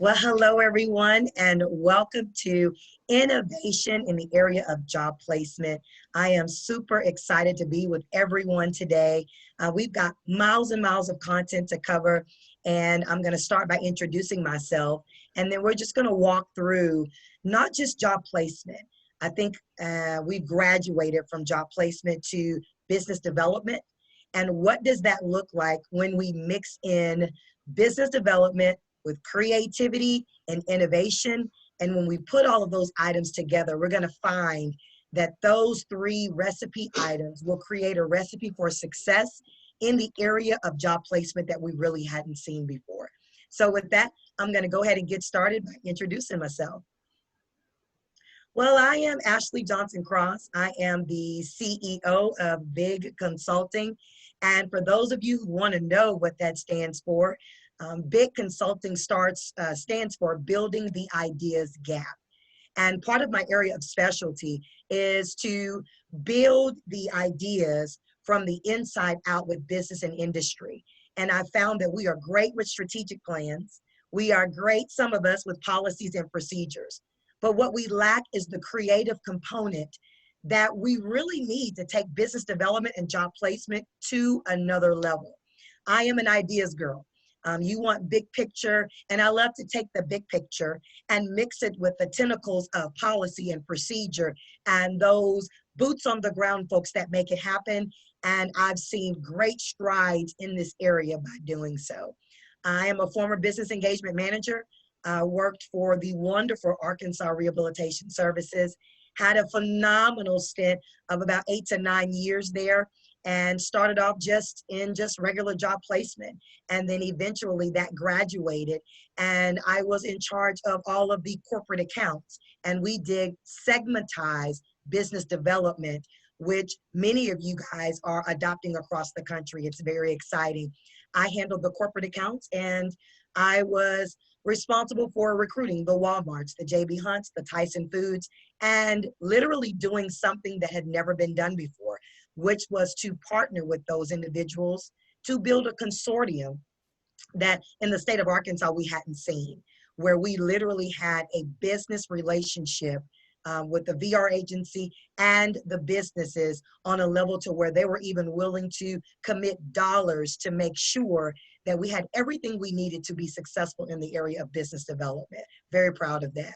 Well, hello everyone, and welcome to Innovation in the area of job placement. I am super excited to be with everyone today. We've got miles and miles of content to cover, and I'm going to start by introducing myself, and then we're just going to walk through not just job placement. I think we've graduated from job placement to business development, and what does that look like when we mix in business development with creativity and innovation. And when we put all of those items together, we're going to find that those three recipe items will create a recipe for success in the area of job placement that we really hadn't seen before. So with that, I'm going to go ahead and get started by introducing myself. Well, I am Ashley Johnson Cross. I am the CEO of Big Consulting. And for those of you who want to know what that stands for, Big Consulting stands for Building the Ideas Gap. And part of my area of specialty is to build the ideas from the inside out with business and industry. And I found that we are great with strategic plans. We are great, some of us, with policies and procedures. But what we lack is the creative component that we really need to take business development and job placement to another level. I am an ideas girl. You want big picture, and I love to take the big picture and mix it with the tentacles of policy and procedure and those boots on the ground folks that make it happen. And I've seen great strides in this area by doing so. I am a former business engagement manager. Worked for the wonderful Arkansas Rehabilitation Services, had a phenomenal stint of about 8 to 9 years there, and started off just regular job placement. And then eventually that graduated, and I was in charge of all of the corporate accounts. And we did segmentized business development, which many of you guys are adopting across the country. It's very exciting. I handled the corporate accounts, and I was responsible for recruiting the Walmarts, the JB Hunts, the Tyson Foods, and literally doing something that had never been done before, which was to partner with those individuals to build a consortium that in the state of Arkansas we hadn't seen, where we literally had a business relationship with the VR agency and the businesses on a level to where they were even willing to commit dollars to make sure that we had everything we needed to be successful in the area of business development. Very proud of that.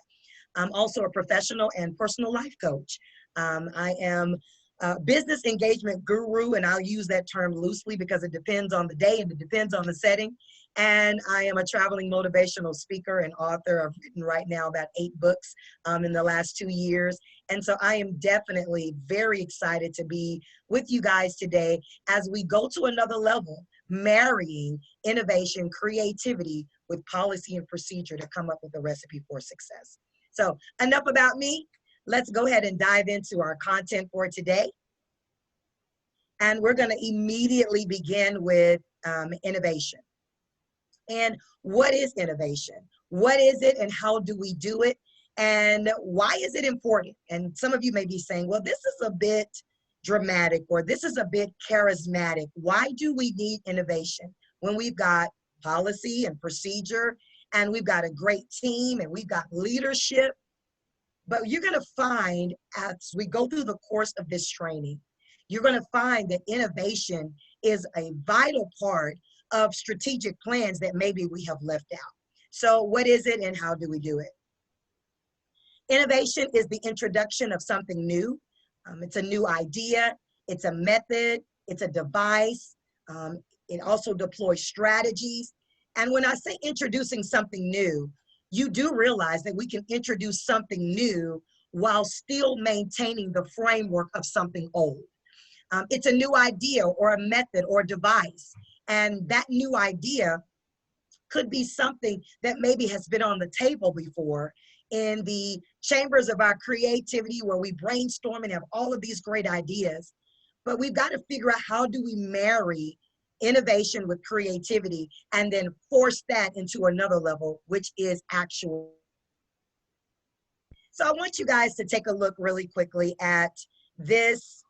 I'm also a professional and personal life coach. I am a business engagement guru, and I'll use that term loosely because it depends on the day and it depends on the setting. And I am a traveling motivational speaker and author. I've written right now about 8 books in the last 2 years. And so I am definitely very excited to be with you guys today as we go to another level, marrying innovation, creativity with policy and procedure to come up with a recipe for success. So enough about me. Let's go ahead and dive into our content for today. And we're going to immediately begin with innovation. And what is innovation? What is it and how do we do it? And why is it important? And some of you may be saying, well, this is a bit dramatic, or this is a bit charismatic. Why do we need innovation when we've got policy and procedure, and we've got a great team, and we've got leadership? But you're going to find as we go through the course of this training, you're going to find that innovation is a vital part of strategic plans that maybe we have left out. So what is it and how do we do it? Innovation is the introduction of something new. It's a new idea, it's a method, it's a device. It also deploys strategies. And when I say introducing something new, you do realize that we can introduce something new while still maintaining the framework of something old. It's a new idea or a method or device. And that new idea could be something that maybe has been on the table before in the chambers of our creativity where we brainstorm and have all of these great ideas. But we've got to figure out, how do we marry innovation with creativity and then force that into another level, which is actual. So I want you guys to take a look really quickly at this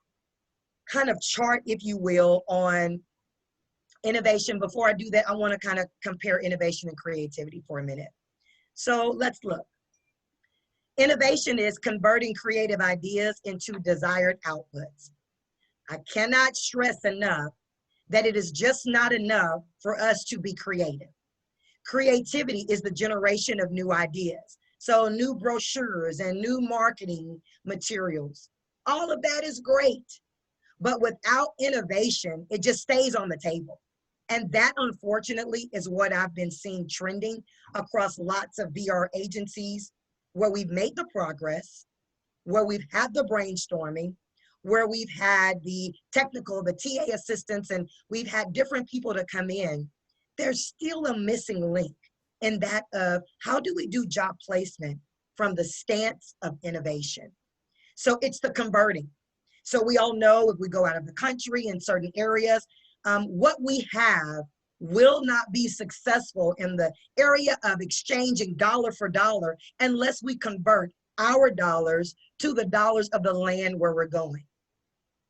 kind of chart, if you will, on innovation. Before I do that, I want to kind of compare innovation and creativity for a minute. So let's look. Innovation is converting creative ideas into desired outputs. I cannot stress enough that it is just not enough for us to be creative. Creativity is the generation of new ideas. So new brochures and new marketing materials, all of that is great. But without innovation, it just stays on the table. And that, unfortunately, is what I've been seeing trending across lots of VR agencies where we've made the progress, where we've had the brainstorming, where we've had the technical, the TA assistants, and we've had different people to come in. There's still a missing link in that of how do we do job placement from the stance of innovation? So it's the converting. So we all know if we go out of the country in certain areas, what we have will not be successful in the area of exchanging dollar for dollar unless we convert our dollars to the dollars of the land where we're going.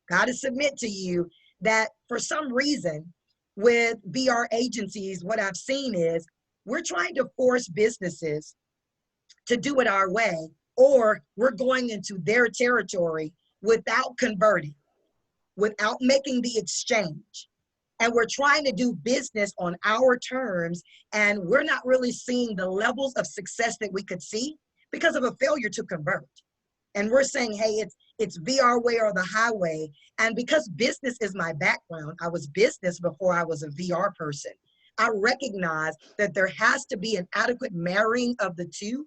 Got to submit to you that for some reason with VR agencies, what I've seen is we're trying to force businesses to do it our way, or we're going into their territory without converting, without making the exchange. And we're trying to do business on our terms, and we're not really seeing the levels of success that we could see because of a failure to convert. And we're saying, hey, it's VR way or the highway. And because business is my background, I was business before I was a VR person. I recognize that there has to be an adequate marrying of the two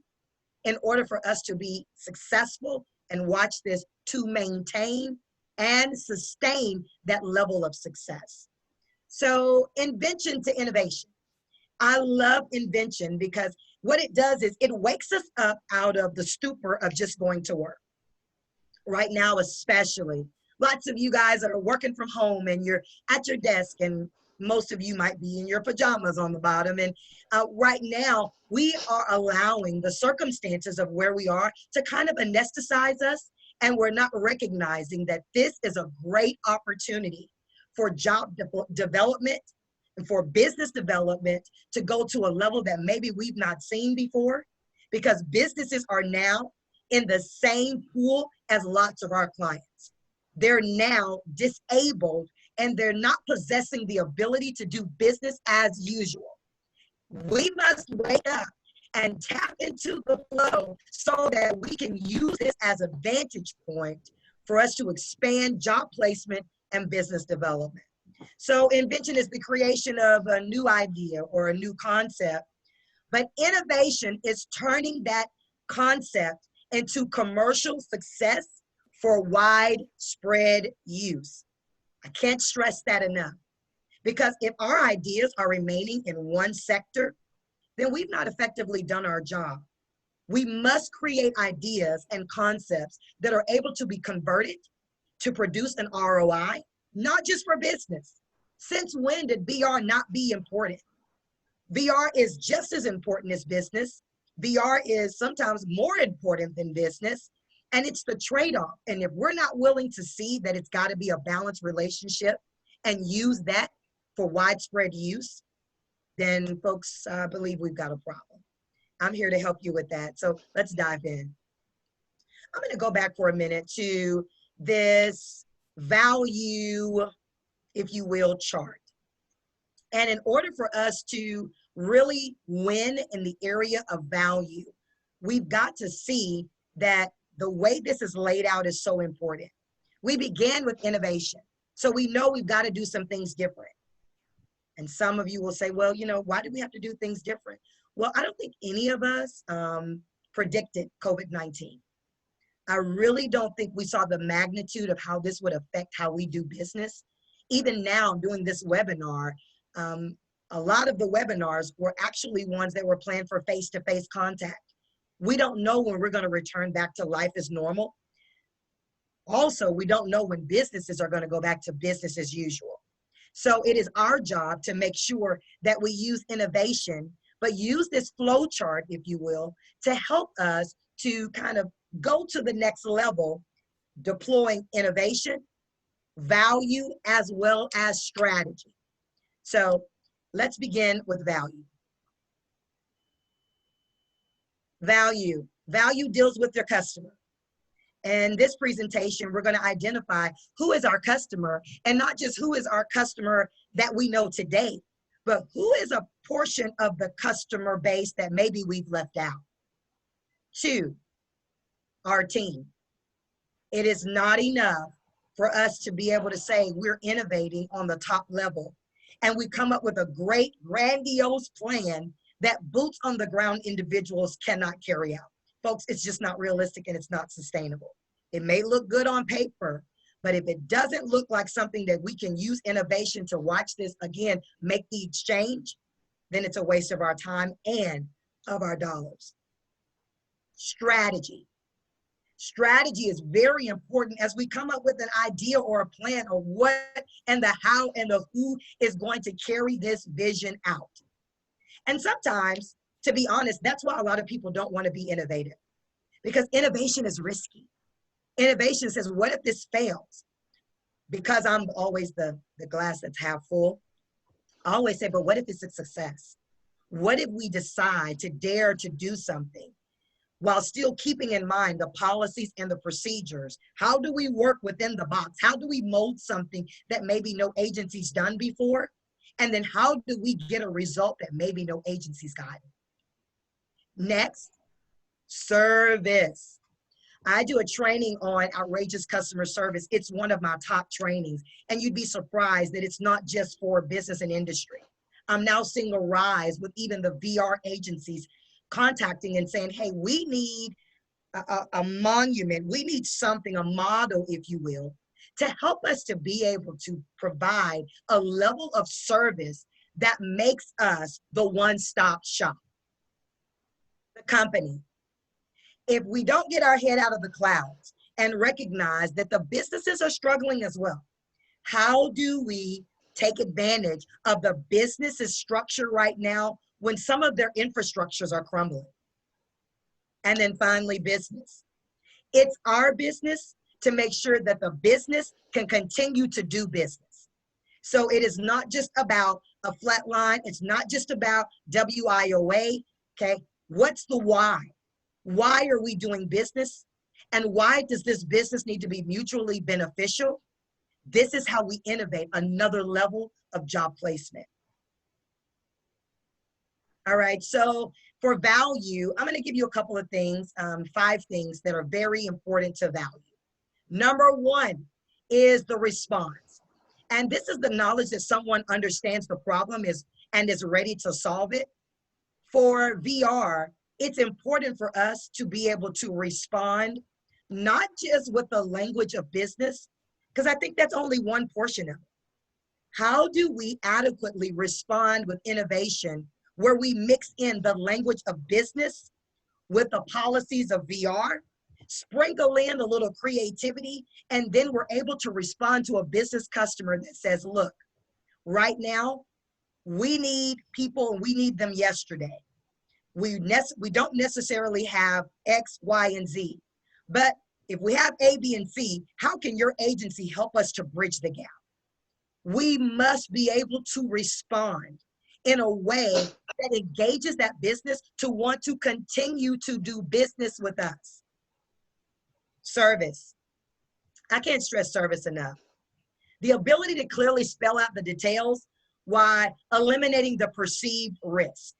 in order for us to be successful and watch this to maintain and sustain that level of success. So invention to innovation. I love invention because what it does is it wakes us up out of the stupor of just going to work. Right now, especially, lots of you guys that are working from home and you're at your desk, and most of you might be in your pajamas on the bottom. And right now, we are allowing the circumstances of where we are to kind of anesthetize us, and we're not recognizing that this is a great opportunity for job development and for business development to go to a level that maybe we've not seen before, because businesses are now in the same pool as lots of our clients. They're now disabled and they're not possessing the ability to do business as usual. We must wake up and tap into the flow so that we can use this as a vantage point for us to expand job placement and business development. So invention is the creation of a new idea or a new concept, but innovation is turning that concept into commercial success for widespread use. I can't stress that enough, because if our ideas are remaining in one sector, then we've not effectively done our job. We must create ideas and concepts that are able to be converted to produce an ROI, not just for business. Since when did VR not be important? VR is just as important as business. VR is sometimes more important than business, and it's the trade-off. And if we're not willing to see that it's got to be a balanced relationship and use that for widespread use, then folks, I believe we've got a problem. I'm here to help you with that. So let's dive in. I'm going to go back for a minute to this value, if you will, chart. And in order for us to really win in the area of value, we've got to see that the way this is laid out is so important. We began with innovation. So we know we've got to do some things different. And some of you will say, well, you know, why do we have to do things different? Well, I don't think any of us predicted COVID-19. I really don't think we saw the magnitude of how this would affect how we do business. Even now, doing this webinar, a lot of the webinars were actually ones that were planned for face-to-face contact. We don't know when we're going to return back to life as normal. Also, we don't know when businesses are going to go back to business as usual. So it is our job to make sure that we use innovation, but use this flow chart, if you will, to help us to kind of go to the next level, deploying innovation, value, as well as strategy. So let's begin with value. Value. Value deals with your customer. In this presentation, we're going to identify who is our customer, and not just who is our customer that we know today, but who is a portion of the customer base that maybe we've left out. Two, our team. It is not enough for us to be able to say we're innovating on the top level and we come up with a great, grandiose plan that boots on the ground individuals cannot carry out. Folks, it's just not realistic and it's not sustainable. It may look good on paper, but if it doesn't look like something that we can use innovation to watch this again, make the exchange, then it's a waste of our time and of our dollars. Strategy. Strategy is very important as we come up with an idea or a plan of what and the how and the who is going to carry this vision out. And sometimes, to be honest, that's why a lot of people don't want to be innovative, because innovation is risky. Innovation says, what if this fails? Because I'm always the glass that's half full, I always say, but what if it's a success? What if we decide to dare to do something while still keeping in mind the policies and the procedures? How do we work within the box? How do we mold something that maybe no agency's done before? And then how do we get a result that maybe no agency's gotten? Next, service. I do a training on outrageous customer service. It's one of my top trainings. And you'd be surprised that it's not just for business and industry. I'm now seeing a rise with even the VR agencies contacting and saying, hey, we need a monument. We need something, a model, if you will, to help us to be able to provide a level of service that makes us the one-stop shop. The company. If we don't get our head out of the clouds and recognize that the businesses are struggling as well, how do we take advantage of the business's structure right now when some of their infrastructures are crumbling? And then finally, business. It's our business to make sure that the business can continue to do business. So it is not just about a flat line. It's not just about WIOA, okay? What's the why? Why are we doing business? And why does this business need to be mutually beneficial? This is how we innovate another level of job placement. All right, so for value, I'm gonna give you a couple of things, 5 things that are very important to value. Number 1 is the response. And this is the knowledge that someone understands the problem and is ready to solve it. For VR, it's important for us to be able to respond, not just with the language of business, because I think that's only one portion of it. How do we adequately respond with innovation where we mix in the language of business with the policies of VR, sprinkle in a little creativity, and then we're able to respond to a business customer that says, look, right now, we need people and we need them yesterday. We don't necessarily have X, Y, and Z, but if we have A, B, and C, how can your agency help us to bridge the gap? We must be able to respond in a way that engages that business to want to continue to do business with us. Service. I can't stress service enough. The ability to clearly spell out the details while eliminating the perceived risk.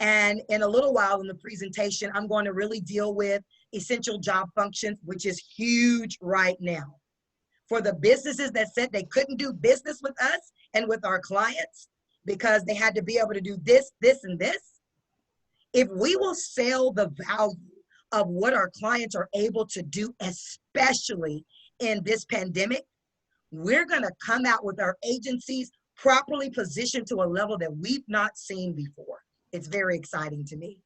And in a little while in the presentation, I'm going to really deal with essential job functions, which is huge right now. For the businesses that said they couldn't do business with us and with our clients because they had to be able to do this, this, and this, if we will sell the value of what our clients are able to do, especially in this pandemic, we're going to come out with our agencies properly positioned to a level that we've not seen before. It's very exciting to me.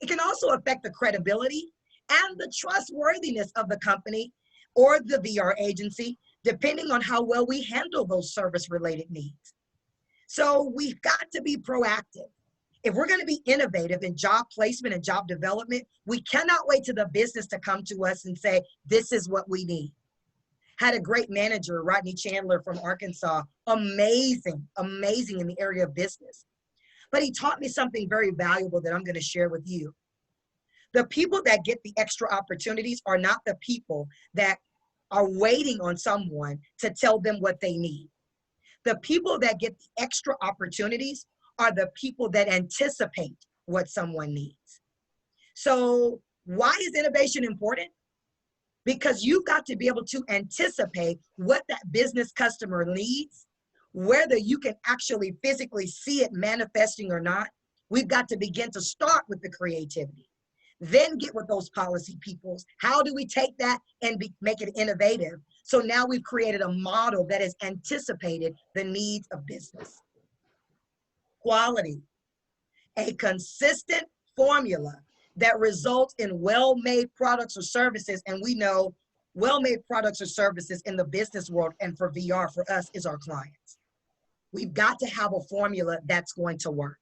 It can also affect the credibility and the trustworthiness of the company or the VR agency, depending on how well we handle those service-related needs. So we've got to be proactive. If we're going to be innovative in job placement and job development, we cannot wait to the business to come to us and say, this is what we need. Had a great manager, Rodney Chandler from Arkansas, amazing in the area of business. But he taught me something very valuable that I'm going to share with you. The people that get the extra opportunities are not the people that are waiting on someone to tell them what they need. The people that get the extra opportunities are the people that anticipate what someone needs. So why is innovation important? Because you've got to be able to anticipate what that business customer needs, whether you can actually physically see it manifesting or not. We've got to begin to start with the creativity, then get with those policy peoples. How do we take that and make it innovative? So now we've created a model that has anticipated the needs of business. Quality, a consistent formula that results in well-made products or services. And we know well-made products or services in the business world and for VR for us is our clients. We've got to have a formula that's going to work.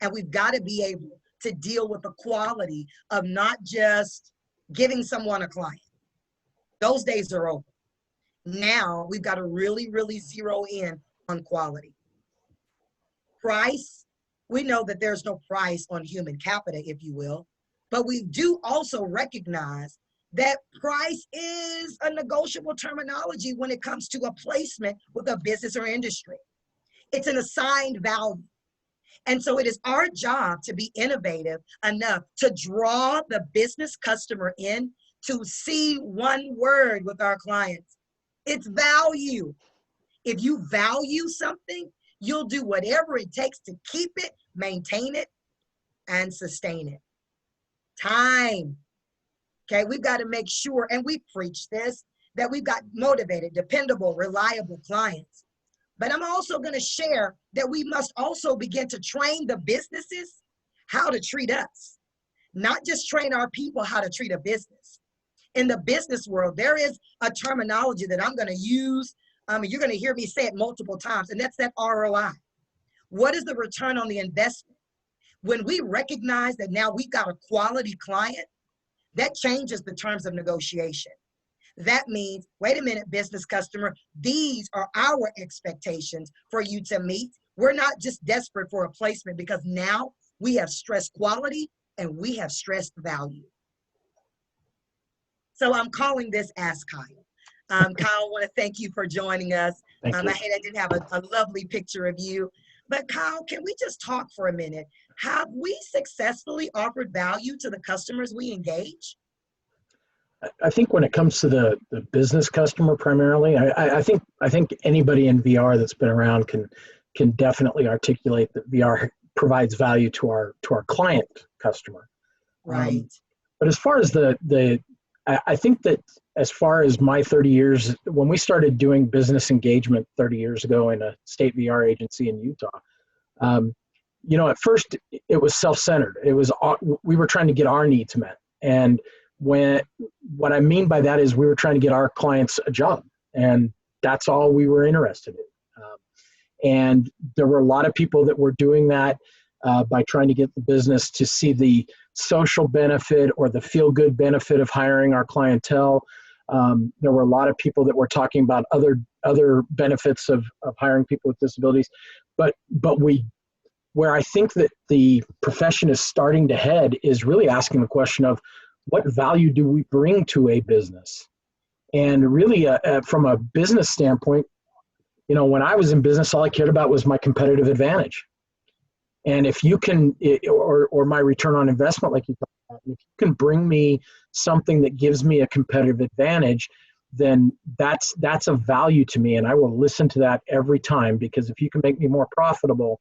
And we've got to be able to deal with the quality of not just giving someone a client. Those days are over. Now we've got to really, really zero in on quality. Price, we know that there's no price on human capital, if you will, but we do also recognize that price is a negotiable terminology when it comes to a placement with a business or industry. It's an assigned value. And so it is our job to be innovative enough to draw the business customer in to see one word with our clients. It's value. If you value something, you'll do whatever it takes to keep it, maintain it, and sustain it. Time. Okay, we've got to make sure, and we preach this, that we've got motivated, dependable, reliable clients. But I'm also going to share that we must also begin to train the businesses how to treat us, not just train our people how to treat a business. In the business world, there is a terminology that I'm going to use. You're going to hear me say it multiple times, and that's that ROI. What is the return on the investment? When we recognize that now we've got a quality client, that changes the terms of negotiation. That means, wait a minute, business customer, these are our expectations for you to meet. We're not just desperate for a placement because now we have stressed quality and we have stressed value. So I'm calling this Ask Kyle. Kyle, I want to thank you for joining us. I hate I didn't have a lovely picture of you. But Kyle, can we just talk for a minute? Have we successfully offered value to the customers we engage? I think when it comes to the business customer primarily, I think anybody in VR that's been around can definitely articulate that VR provides value to our client customer. Right. But as far as I think that as far as my 30 years, when we started doing business engagement 30 years ago in a state VR agency in Utah, at first it was self-centered. We were trying to get our needs met. And what I mean by that is we were trying to get our clients a job, and that's all we were interested in. And there were a lot of people that were doing that by trying to get the business to see the social benefit or the feel-good benefit of hiring our clientele. There were a lot of people that were talking about other benefits of hiring people with disabilities, but where I think that the profession is starting to head is really asking the question of what value do we bring to a business? And really from a business standpoint, when I was in business, all I cared about was my competitive advantage. And if you can, or my return on investment, like you talked about, if you can bring me something that gives me a competitive advantage, then that's a value to me. And I will listen to that every time, because if you can make me more profitable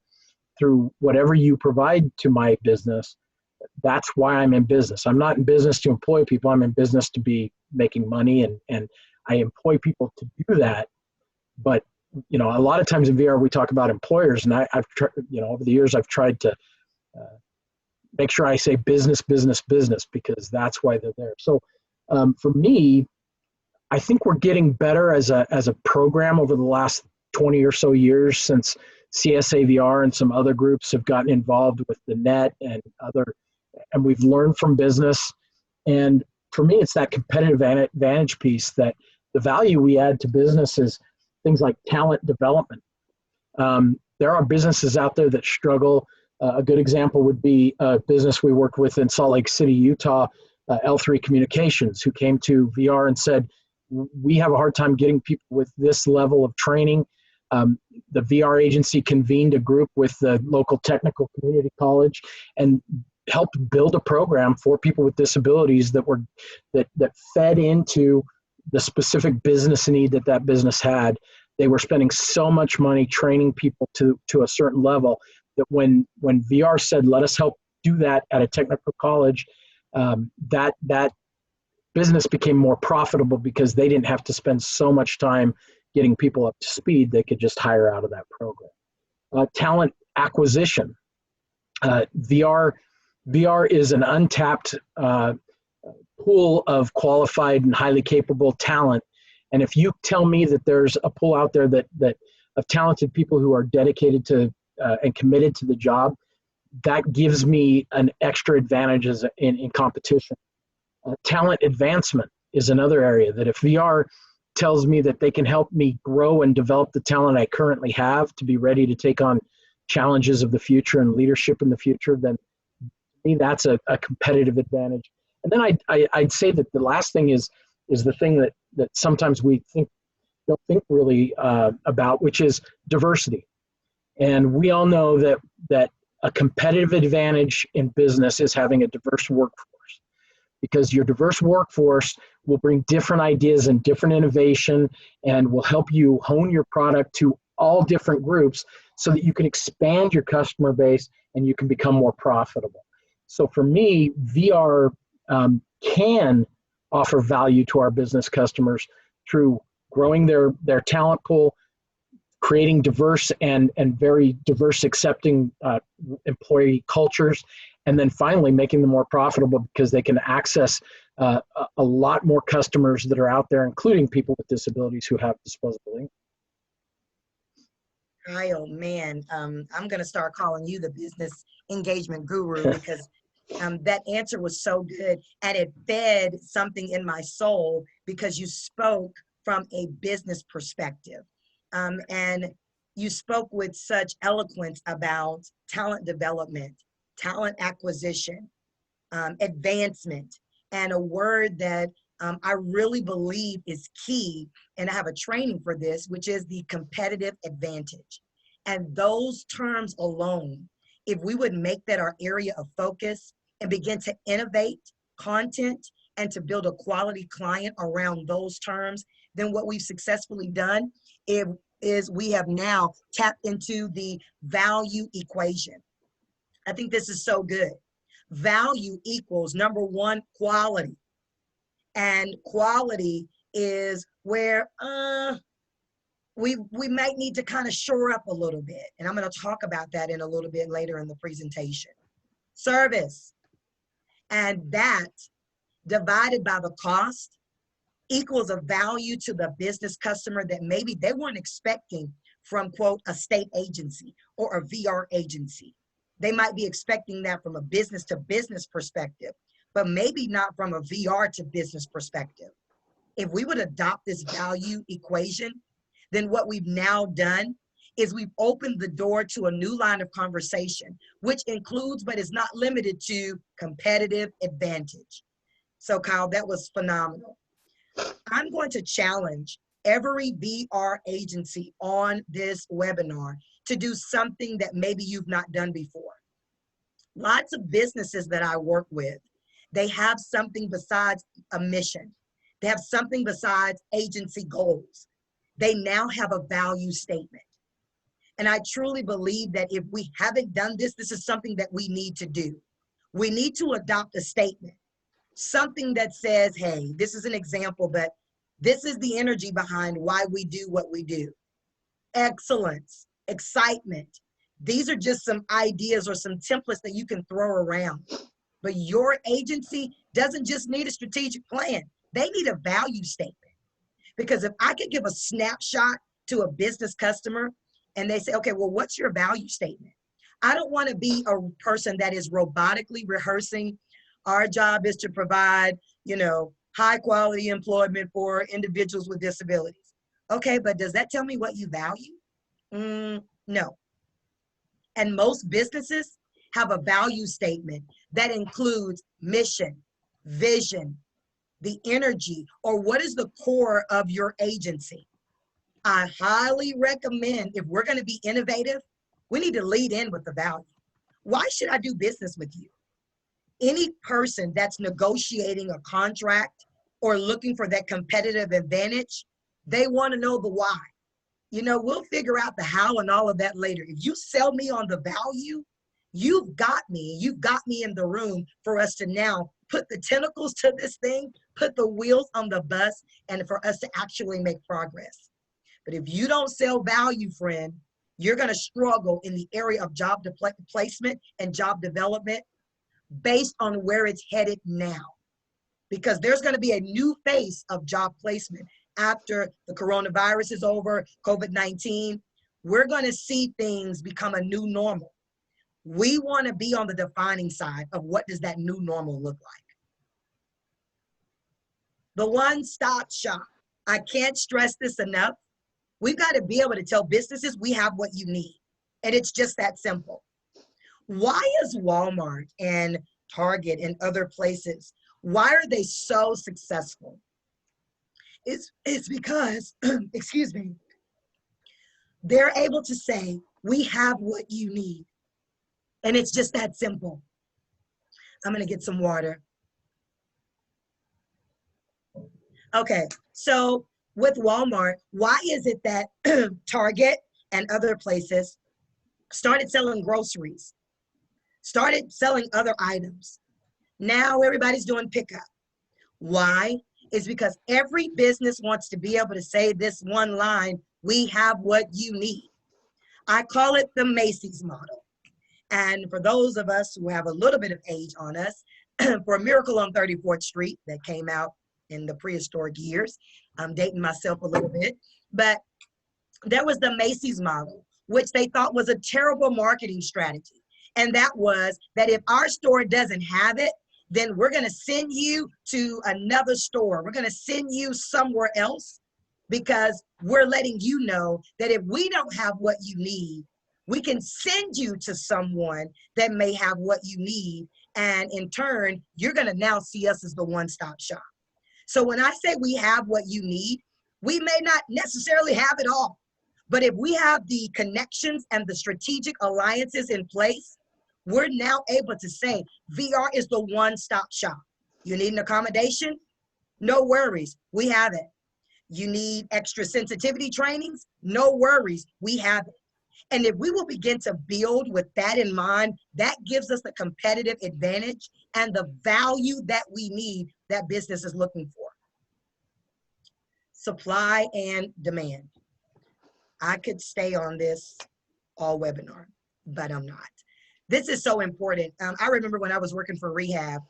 through whatever you provide to my business, that's why I'm in business. I'm not in business to employ people. I'm in business to be making money, and I employ people to do that. But a lot of times in VR we talk about employers, and I've over the years I've tried to make sure I say business, business, business, because that's why they're there. So for me, I think we're getting better as a program over the last 20 or so years, since CSA VR and some other groups have gotten involved with the net and we've learned from business. And for me, it's that competitive advantage piece, that the value we add to business is things like talent development. There are businesses out there that struggle A good example would be a business we worked with in Salt Lake City, Utah, L3 Communications, who came to VR and said, we have a hard time getting people with this level of training. The VR agency convened a group with the local technical community college and helped build a program for people with disabilities that fed into the specific business need that business had. They were spending so much money training people to a certain level that when VR said, let us help do that at a technical college, that business became more profitable because they didn't have to spend so much time getting people up to speed. They could just hire out of that program. Talent acquisition. VR is an untapped pool of qualified and highly capable talent. And if you tell me that there's a pool out there that of talented people who are dedicated to and committed to the job, that gives me an extra advantage in competition. Talent advancement is another area that if VR tells me that they can help me grow and develop the talent I currently have to be ready to take on challenges of the future and leadership in the future, then to me that's a competitive advantage. And then I'd say that the last thing is the thing that sometimes we don't think really about, which is diversity. And we all know that a competitive advantage in business is having a diverse workforce, because your diverse workforce will bring different ideas and different innovation and will help you hone your product to all different groups so that you can expand your customer base and you can become more profitable. So for me, VR can offer value to our business customers through growing their talent pool, creating diverse and very diverse accepting employee cultures, and then finally making them more profitable because they can access a lot more customers that are out there, including people with disabilities who have disposable income. Oh man, I'm going to start calling you the business engagement guru because that answer was so good and it fed something in my soul because you spoke from a business perspective. And you spoke with such eloquence about talent development, talent acquisition, advancement, and a word that I really believe is key, and I have a training for this, which is the competitive advantage. And those terms alone, if we would make that our area of focus and begin to innovate content and to build a quality client around those terms, then what we've successfully done is we have now tapped into the value equation. I think this is so good. Value equals, number one, quality. And quality is where we might need to kind of shore up a little bit. And I'm going to talk about that in a little bit later in the presentation. Service. And that divided by the cost equals a value to the business customer that maybe they weren't expecting from, quote, a state agency or a VR agency. They might be expecting that from a business to business perspective, but maybe not from a VR to business perspective. If we would adopt this value equation, then what we've now done is we've opened the door to a new line of conversation, which includes, but is not limited to, competitive advantage. So Kyle, that was phenomenal. I'm going to challenge every VR agency on this webinar to do something that maybe you've not done before. Lots of businesses that I work with, they have something besides a mission. They have something besides agency goals. They now have a value statement. And I truly believe that if we haven't done this, this is something that we need to do. We need to adopt a statement, something that says, hey, this is an example, but this is the energy behind why we do what we do. Excellence, excitement. These are just some ideas or some templates that you can throw around. But your agency doesn't just need a strategic plan. They need a value statement. Because if I could give a snapshot to a business customer and they say, okay, well, what's your value statement? I don't want to be a person that is robotically rehearsing. Our job is to provide, high quality employment for individuals with disabilities. Okay, but does that tell me what you value? No. And most businesses, have a value statement that includes mission, vision, the energy, or what is the core of your agency. I highly recommend, if we're going to be innovative, we need to lead in with the value. Why should I do business with you? Any person that's negotiating a contract or looking for that competitive advantage, they want to know the why. You know, we'll figure out the how and all of that later. If you sell me on the value, you've got me. You've got me in the room for us to now put the tentacles to this thing, put the wheels on the bus, and for us to actually make progress. But if you don't sell value, friend, you're going to struggle in the area of job placement and job development based on where it's headed now. Because there's going to be a new face of job placement after the coronavirus is over, COVID-19. We're going to see things become a new normal. We want to be on the defining side of what does that new normal look like. The one-stop shop. I can't stress this enough. We've got to be able to tell businesses we have what you need. And it's just that simple. Why is Walmart and Target and other places, why are they so successful? It's because, excuse me, they're able to say, we have what you need. And it's just that simple. I'm gonna get some water. Okay, so with Walmart, why is it that Target and other places started selling groceries, started selling other items? Now everybody's doing pickup. Why? It's because every business wants to be able to say this one line, we have what you need. I call it the Macy's model. And for those of us who have a little bit of age on us, for Miracle on 34th Street that came out in the prehistoric years, I'm dating myself a little bit, but there was the Macy's model, which they thought was a terrible marketing strategy. And that was that if our store doesn't have it, then we're going to send you to another store. We're going to send you somewhere else because we're letting you know that if we don't have what you need, we can send you to someone that may have what you need. And in turn, you're going to now see us as the one-stop shop. So when I say we have what you need, we may not necessarily have it all. But if we have the connections and the strategic alliances in place, we're now able to say VR is the one-stop shop. You need an accommodation? No worries, we have it. You need extra sensitivity trainings? No worries, we have it. And if we will begin to build with that in mind, that gives us the competitive advantage and the value that we need that business is looking for. Supply and demand. I could stay on this all webinar, but I'm not. This is so important. I remember when I was working for rehab,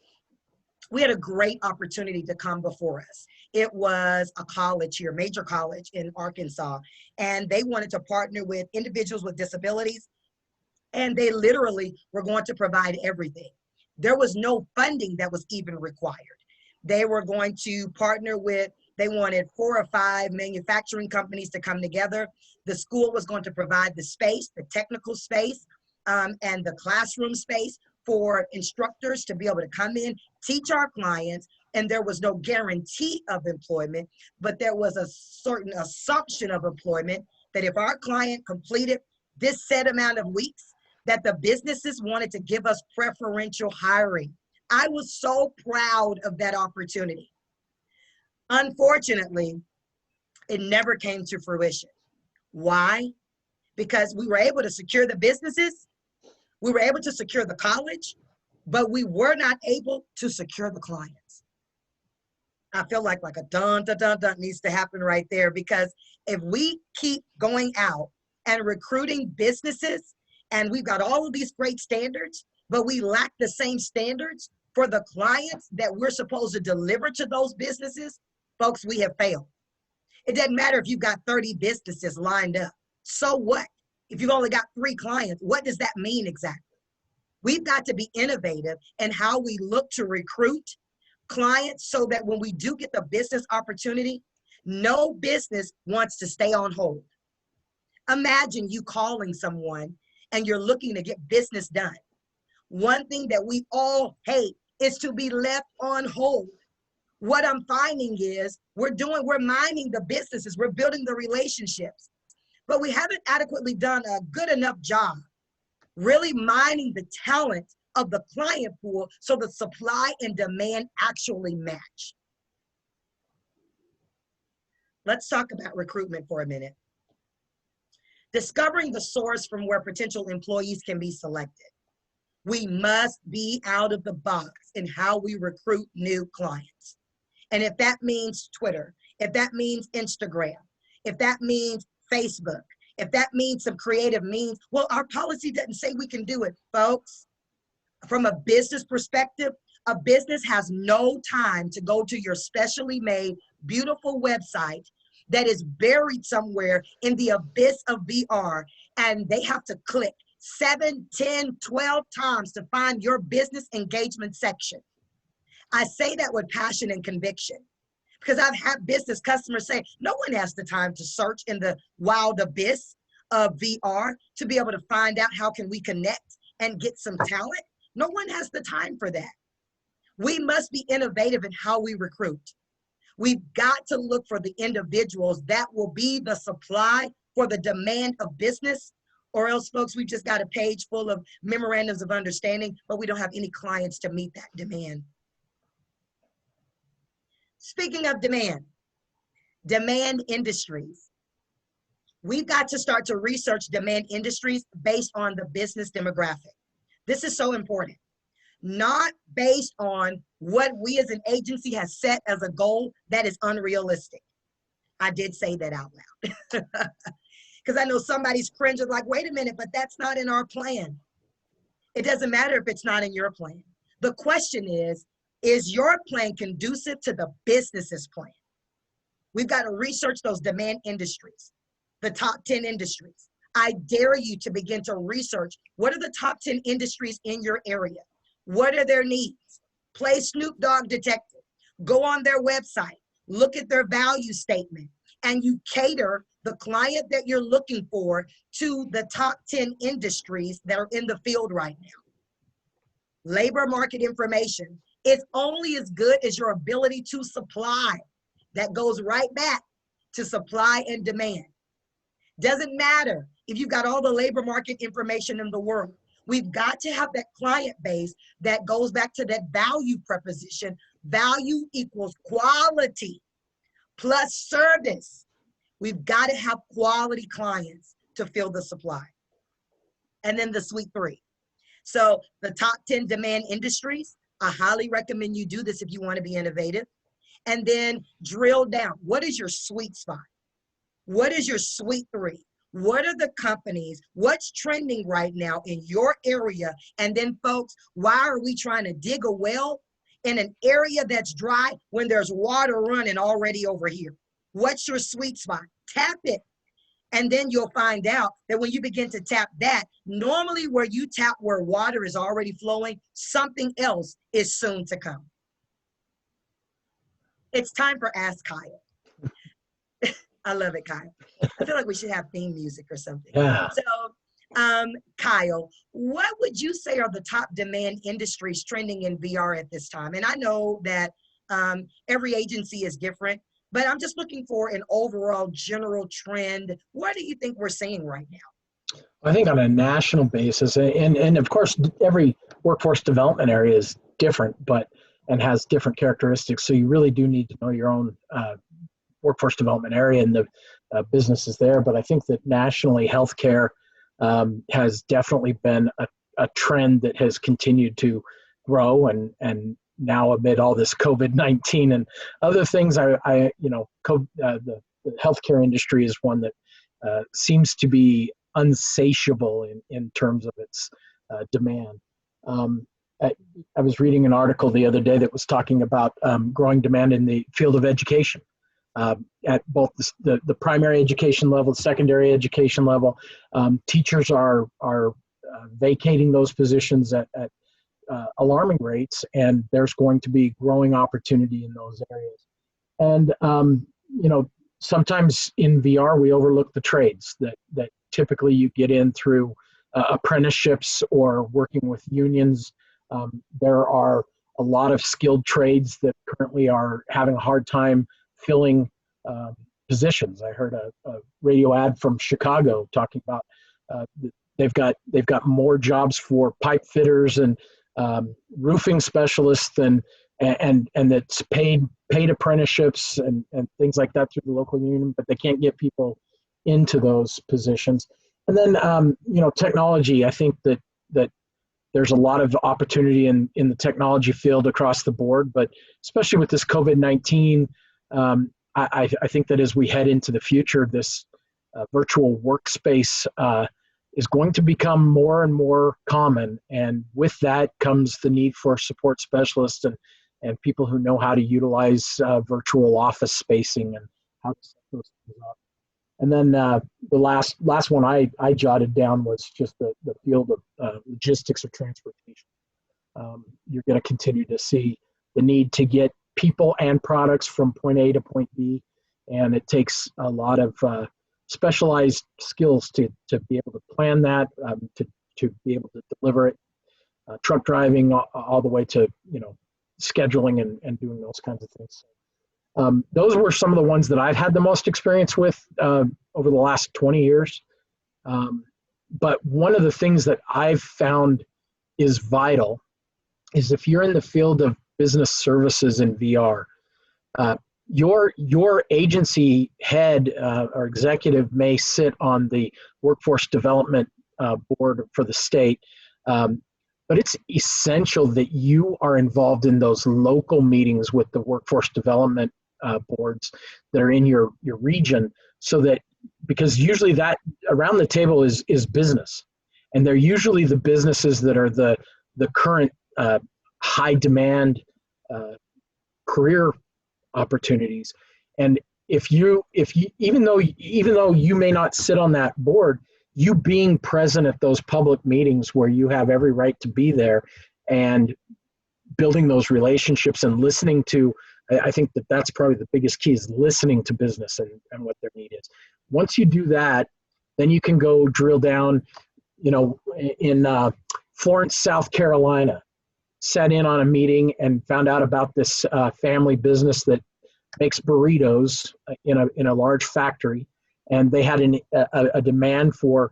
we had a great opportunity to come before us. It was a college here, major college in Arkansas, and they wanted to partner with individuals with disabilities, and they literally were going to provide everything. There was no funding that was even required. They were going to partner with, they wanted 4 or 5 manufacturing companies to come together. The school was going to provide the space, the technical space, and the classroom space for instructors to be able to come in, teach our clients, and there was no guarantee of employment, but there was a certain assumption of employment that if our client completed this set amount of weeks, that the businesses wanted to give us preferential hiring. I was so proud of that opportunity. Unfortunately, it never came to fruition. Why? Because we were able to secure the businesses, we were able to secure the college, but we were not able to secure the clients. I feel like a dun, dun, dun, dun needs to happen right there, because if we keep going out and recruiting businesses and we've got all of these great standards, but we lack the same standards for the clients that we're supposed to deliver to those businesses, folks, we have failed. It doesn't matter if you've got 30 businesses lined up. So what? If you've only got 3 clients, what does that mean exactly? We've got to be innovative in how we look to recruit clients so that when we do get the business opportunity, no business wants to stay on hold. Imagine you calling someone and you're looking to get business done. One thing that we all hate is to be left on hold. What I'm finding is we're mining the businesses, we're building the relationships, but we haven't adequately done a good enough job really mining the talent of the client pool so the supply and demand actually match. Let's talk about recruitment for a minute. Discovering the source from where potential employees can be selected. We must be out of the box in how we recruit new clients. And if that means Twitter, if that means Instagram, if that means Facebook, if that means some creative means, well, our policy doesn't say we can do it, folks. From a business perspective, a business has no time to go to your specially made, beautiful website that is buried somewhere in the abyss of VR, and they have to click 7, 10, 12 times to find your business engagement section. I say that with passion and conviction because I've had business customers say, no one has the time to search in the wild abyss of VR to be able to find out how can we connect and get some talent. No one has the time for that. We must be innovative in how we recruit. We've got to look for the individuals that will be the supply for the demand of business, or else, folks, we've just got a page full of memorandums of understanding, but we don't have any clients to meet that demand. Speaking of demand industries. We've got to start to research demand industries based on the business demographic. This is so important. Not based on what we as an agency has set as a goal that is unrealistic. I did say that out loud. Because I know somebody's cringing like, wait a minute, but that's not in our plan. It doesn't matter if it's not in your plan. The question is your plan conducive to the business's plan? We've got to research those demand industries, the top 10 industries. I dare you to begin to research what are the top 10 industries in your area? What are their needs? Play Snoop Dogg detective. Go on their website, look at their value statement, and you cater the client that you're looking for to the top 10 industries that are in the field right now. Labor market information is only as good as your ability to supply. That goes right back to supply and demand. Doesn't matter if you've got all the labor market information in the world. We've got to have that client base that goes back to that value proposition. Value equals quality plus service. We've got to have quality clients to fill the supply. And then the sweet three. So the top 10 demand industries, I highly recommend you do this if you want to be innovative. And then drill down. What is your sweet spot? What is your sweet three? What are the companies? What's trending right now in your area? And then, folks, why are we trying to dig a well in an area that's dry when there's water running already over here? What's your sweet spot? Tap it. And then you'll find out that when you begin to tap that, normally where you tap where water is already flowing, something else is soon to come. It's time for Ask Kyle. I love it, Kyle. I feel like we should have theme music or something. Yeah. So, Kyle, what would you say are the top demand industries trending in VR at this time? And I know that every agency is different, but I'm just looking for an overall general trend. What do you think we're seeing right now? I think on a national basis, and of course, every workforce development area is different, and has different characteristics. So you really do need to know your own workforce development area and the businesses there. But I think that nationally, healthcare has definitely been a trend that has continued to grow, and now amid all this COVID-19 and other things, the healthcare industry is one that seems to be unsatiable in terms of its demand. I was reading an article the other day that was talking about growing demand in the field of education. At both the primary education level, secondary education level, teachers are vacating those positions at alarming rates, and there's going to be growing opportunity in those areas. And sometimes in VR we overlook the trades that typically you get in through apprenticeships or working with unions. There are a lot of skilled trades that currently are having a hard time filling positions. I heard a radio ad from Chicago talking about they've got more jobs for pipe fitters and roofing specialists than and it's paid apprenticeships and things like that through the local union, but they can't get people into those positions. And then technology. I think that there's a lot of opportunity in the technology field across the board, but especially with this COVID-19, I think that as we head into the future, this virtual workspace is going to become more and more common. And with that comes the need for support specialists and people who know how to utilize virtual office spacing and how to set those things up. And then the last one I jotted down was just the field of logistics or transportation. You're going to continue to see the need to get people and products from point A to point B, and it takes a lot of specialized skills to be able to plan that, to be able to deliver it. Truck driving all the way to scheduling and doing those kinds of things. Those were some of the ones that I've had the most experience with over the last 20 years. But one of the things that I've found is vital is if you're in the field of business services in VR, your agency head or executive may sit on the workforce development board for the state, but it's essential that you are involved in those local meetings with the workforce development boards that are in your region, so that because usually that around the table is business, and they're usually the businesses that are the current high demand career opportunities. And if you even though you may not sit on that board, you being present at those public meetings where you have every right to be there and building those relationships and listening to, I think that's probably the biggest key, is listening to business and what their need is. Once you do that, then you can go drill down, in Florence, South Carolina, sat in on a meeting and found out about this family business that makes burritos in a large factory. And they had a demand for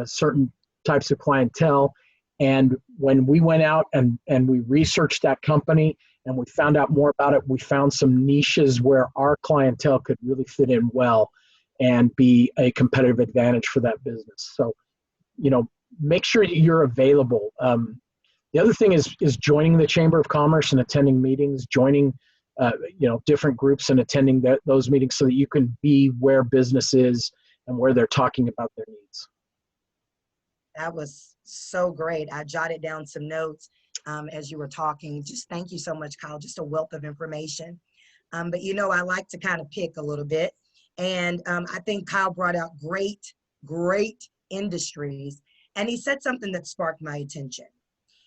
certain types of clientele. And when we went out and we researched that company and we found out more about it, we found some niches where our clientele could really fit in well and be a competitive advantage for that business. So, make sure that you're available. The other thing is joining the Chamber of Commerce and attending meetings, joining different groups and attending those meetings so that you can be where business is and where they're talking about their needs. That was so great. I jotted down some notes as you were talking. Just thank you so much, Kyle. Just a wealth of information. But I like to kind of pick a little bit. And I think Kyle brought out great industries. And he said something that sparked my attention.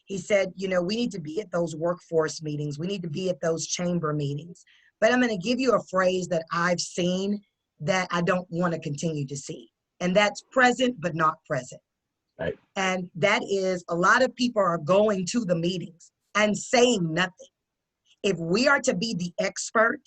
He said, we need to be at those workforce meetings. We need to be at those chamber meetings. But I'm going to give you a phrase that I've seen that I don't want to continue to see. And that's present, but not present. Right. And that is, a lot of people are going to the meetings and saying nothing. If we are to be the expert,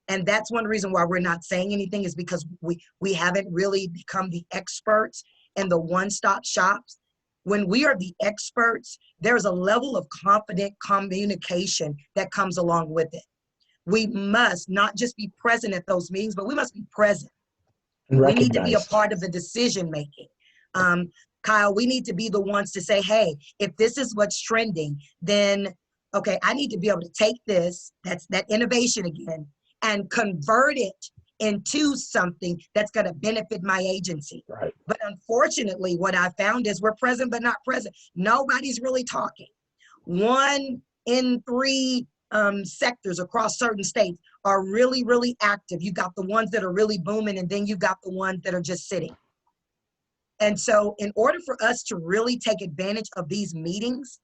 and that's one reason why we're not saying anything, is because we haven't really become the experts in the one-stop shops. When we are the experts, there's a level of confident communication that comes along with it. We must not just be present at those meetings, but we must be present. We need to be a part of the decision making. Kyle, we need to be the ones to say, hey, if this is what's trending, then, okay, I need to be able to take this, that's that innovation again, and convert it into something that's going to benefit my agency. Right. But unfortunately, what I found is we're present but not present. Nobody's really talking. 1 in 3 sectors across certain states are really, really active. You got the ones that are really booming, and then you got the ones that are just sitting. And so in order for us to really take advantage of these meetings,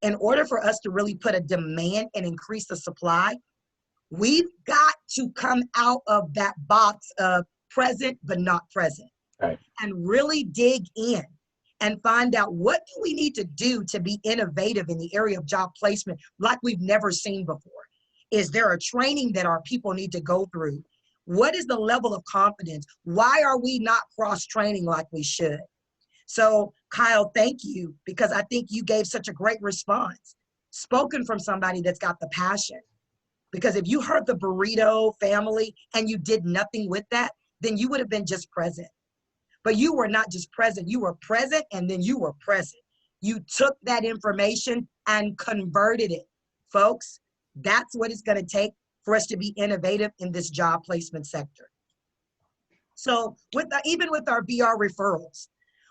in order for us to really put a demand and increase the supply, we've got to come out of that box of present but not present. Right. And really dig in and find out what do we need to do to be innovative in the area of job placement like we've never seen before. Is there a training that our people need to go through? What is the level of confidence? Why are we not cross-training like we should? So Kyle, thank you, because I think you gave such a great response, spoken from somebody that's got the passion. Because if you heard the burrito family and you did nothing with that, then you would have been just present. But you were not just present, you were present and then you were present. You took that information and converted it. Folks, that's what it's going to take for us to be innovative in this job placement sector. So even with our VR referrals,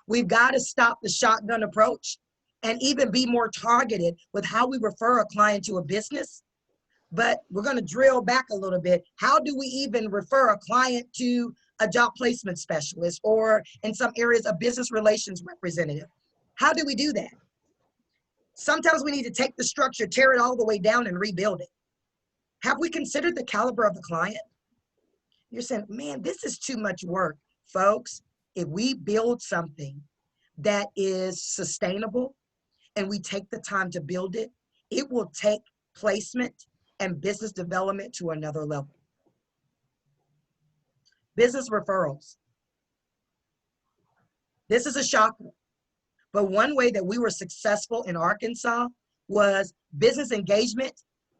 we've got to stop the shotgun approach and even be more targeted with how we refer a client to a business. But we're going to drill back a little bit. How do we even refer a client to a job placement specialist, or in some areas, a business relations representative? How do we do that? Sometimes we need to take the structure, tear it all the way down and rebuild it. Have we considered the caliber of the client? You're saying, man, this is too much work. Folks, if we build something that is sustainable and we take the time to build it, it will take placement and business development to another level. Business referrals. This is a shocker, but one way that we were successful in Arkansas was business engagement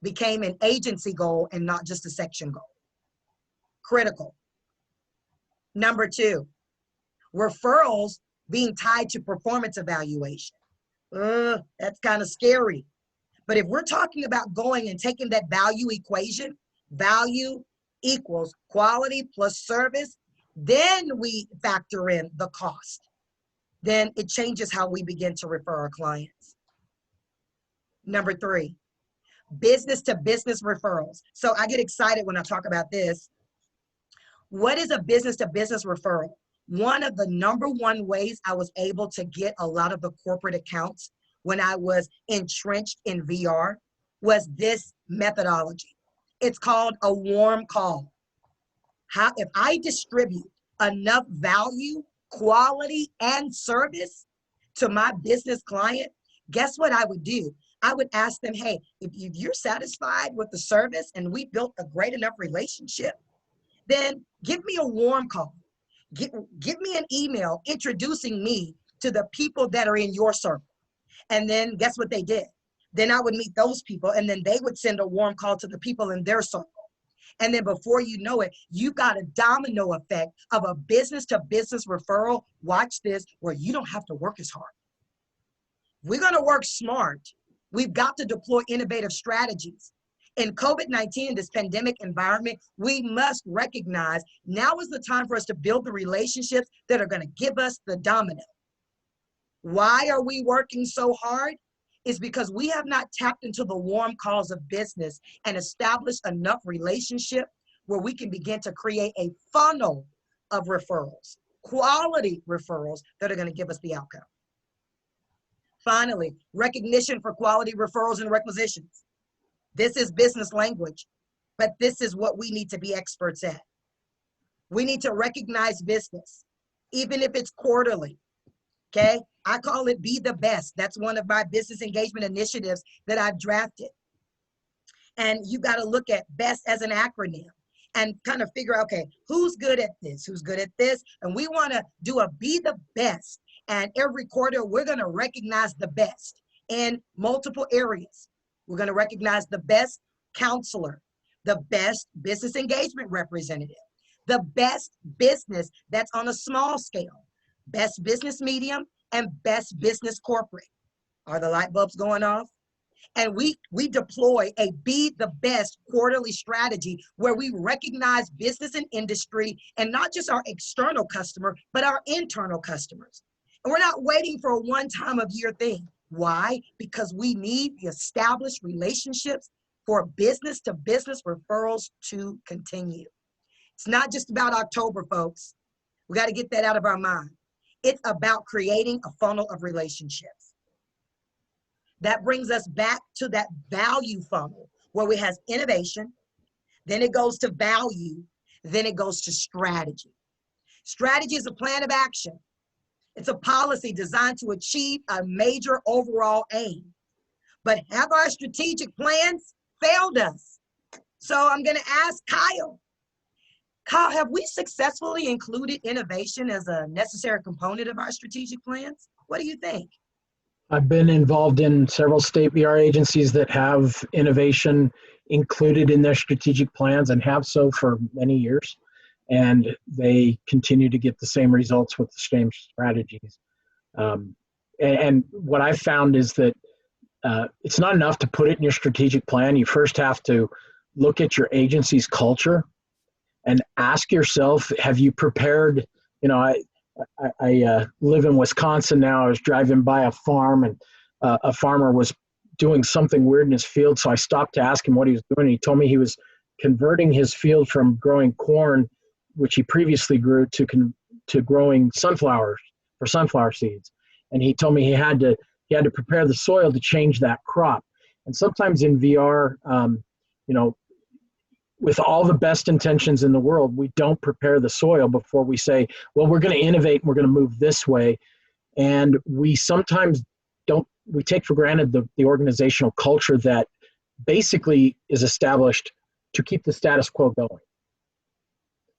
became an agency goal and not just a section goal. Critical. Number two, referrals being tied to performance evaluation. That's kind of scary. But if we're talking about going and taking that value equation, value equals quality plus service, then we factor in the cost. Then it changes how we begin to refer our clients. Number three, business to business referrals. So I get excited when I talk about this. What is a business to business referral? One of the number one ways I was able to get a lot of the corporate accounts when I was entrenched in VR was this methodology. It's called a warm call. If I distribute enough value, quality, and service to my business client, guess what I would do? I would ask them, hey, if you're satisfied with the service and we built a great enough relationship, then give me a warm call. Give me an email introducing me to the people that are in your circle. And then guess what they did? Then I would meet those people and then they would send a warm call to the people in their circle. And then before you know it, you've got a domino effect of a business to business referral. Watch this, where you don't have to work as hard. We're going to work smart. We've got to deploy innovative strategies. In COVID-19, this pandemic environment, we must recognize now is the time for us to build the relationships that are going to give us the domino. Why are we working so hard? Is because we have not tapped into the warm calls of business and established enough relationship where we can begin to create a funnel of referrals, quality referrals that are going to give us the outcome. Finally, recognition for quality referrals and requisitions. This is business language, but this is what we need to be experts at. We need to recognize business, even if it's quarterly, okay? I call it Be the Best. That's one of my business engagement initiatives that I've drafted. And you got to look at BEST as an acronym and kind of figure out, okay, who's good at this? Who's good at this? And we want to do a Be the Best. And every quarter, we're going to recognize the best in multiple areas. We're going to recognize the best counselor, the best business engagement representative, the best business that's on a small scale, best business medium, and best business corporate. Are the light bulbs going off? And we deploy a Be the Best quarterly strategy where we recognize business and industry, and not just our external customer, but our internal customers. And we're not waiting for a one-time-of-year thing. Why? Because we need the established relationships for business-to-business referrals to continue. It's not just about October, folks. We got to get that out of our mind. It's about creating a funnel of relationships. That brings us back to that value funnel where we have innovation, then it goes to value, then it goes to strategy. Strategy is a plan of action. It's a policy designed to achieve a major overall aim. But have our strategic plans failed us? So I'm going to ask Kyle. Kyle, have we successfully included innovation as a necessary component of our strategic plans? What do you think? I've been involved in several state VR agencies that have innovation included in their strategic plans and have so for many years. And they continue to get the same results with the same strategies. And what I've found is that it's not enough to put it in your strategic plan. You first have to look at your agency's culture and ask yourself, have you prepared? I live in Wisconsin now. I was driving by a farm, and a farmer was doing something weird in his field. So I stopped to ask him what he was doing. He told me he was converting his field from growing corn, which he previously grew, to growing sunflowers for sunflower seeds. And he told me he had to prepare the soil to change that crop. And sometimes in VR, with all the best intentions in the world, we don't prepare the soil before we say, well, we're going to innovate and we're going to move this way. And we sometimes we take for granted the organizational culture that basically is established to keep the status quo going.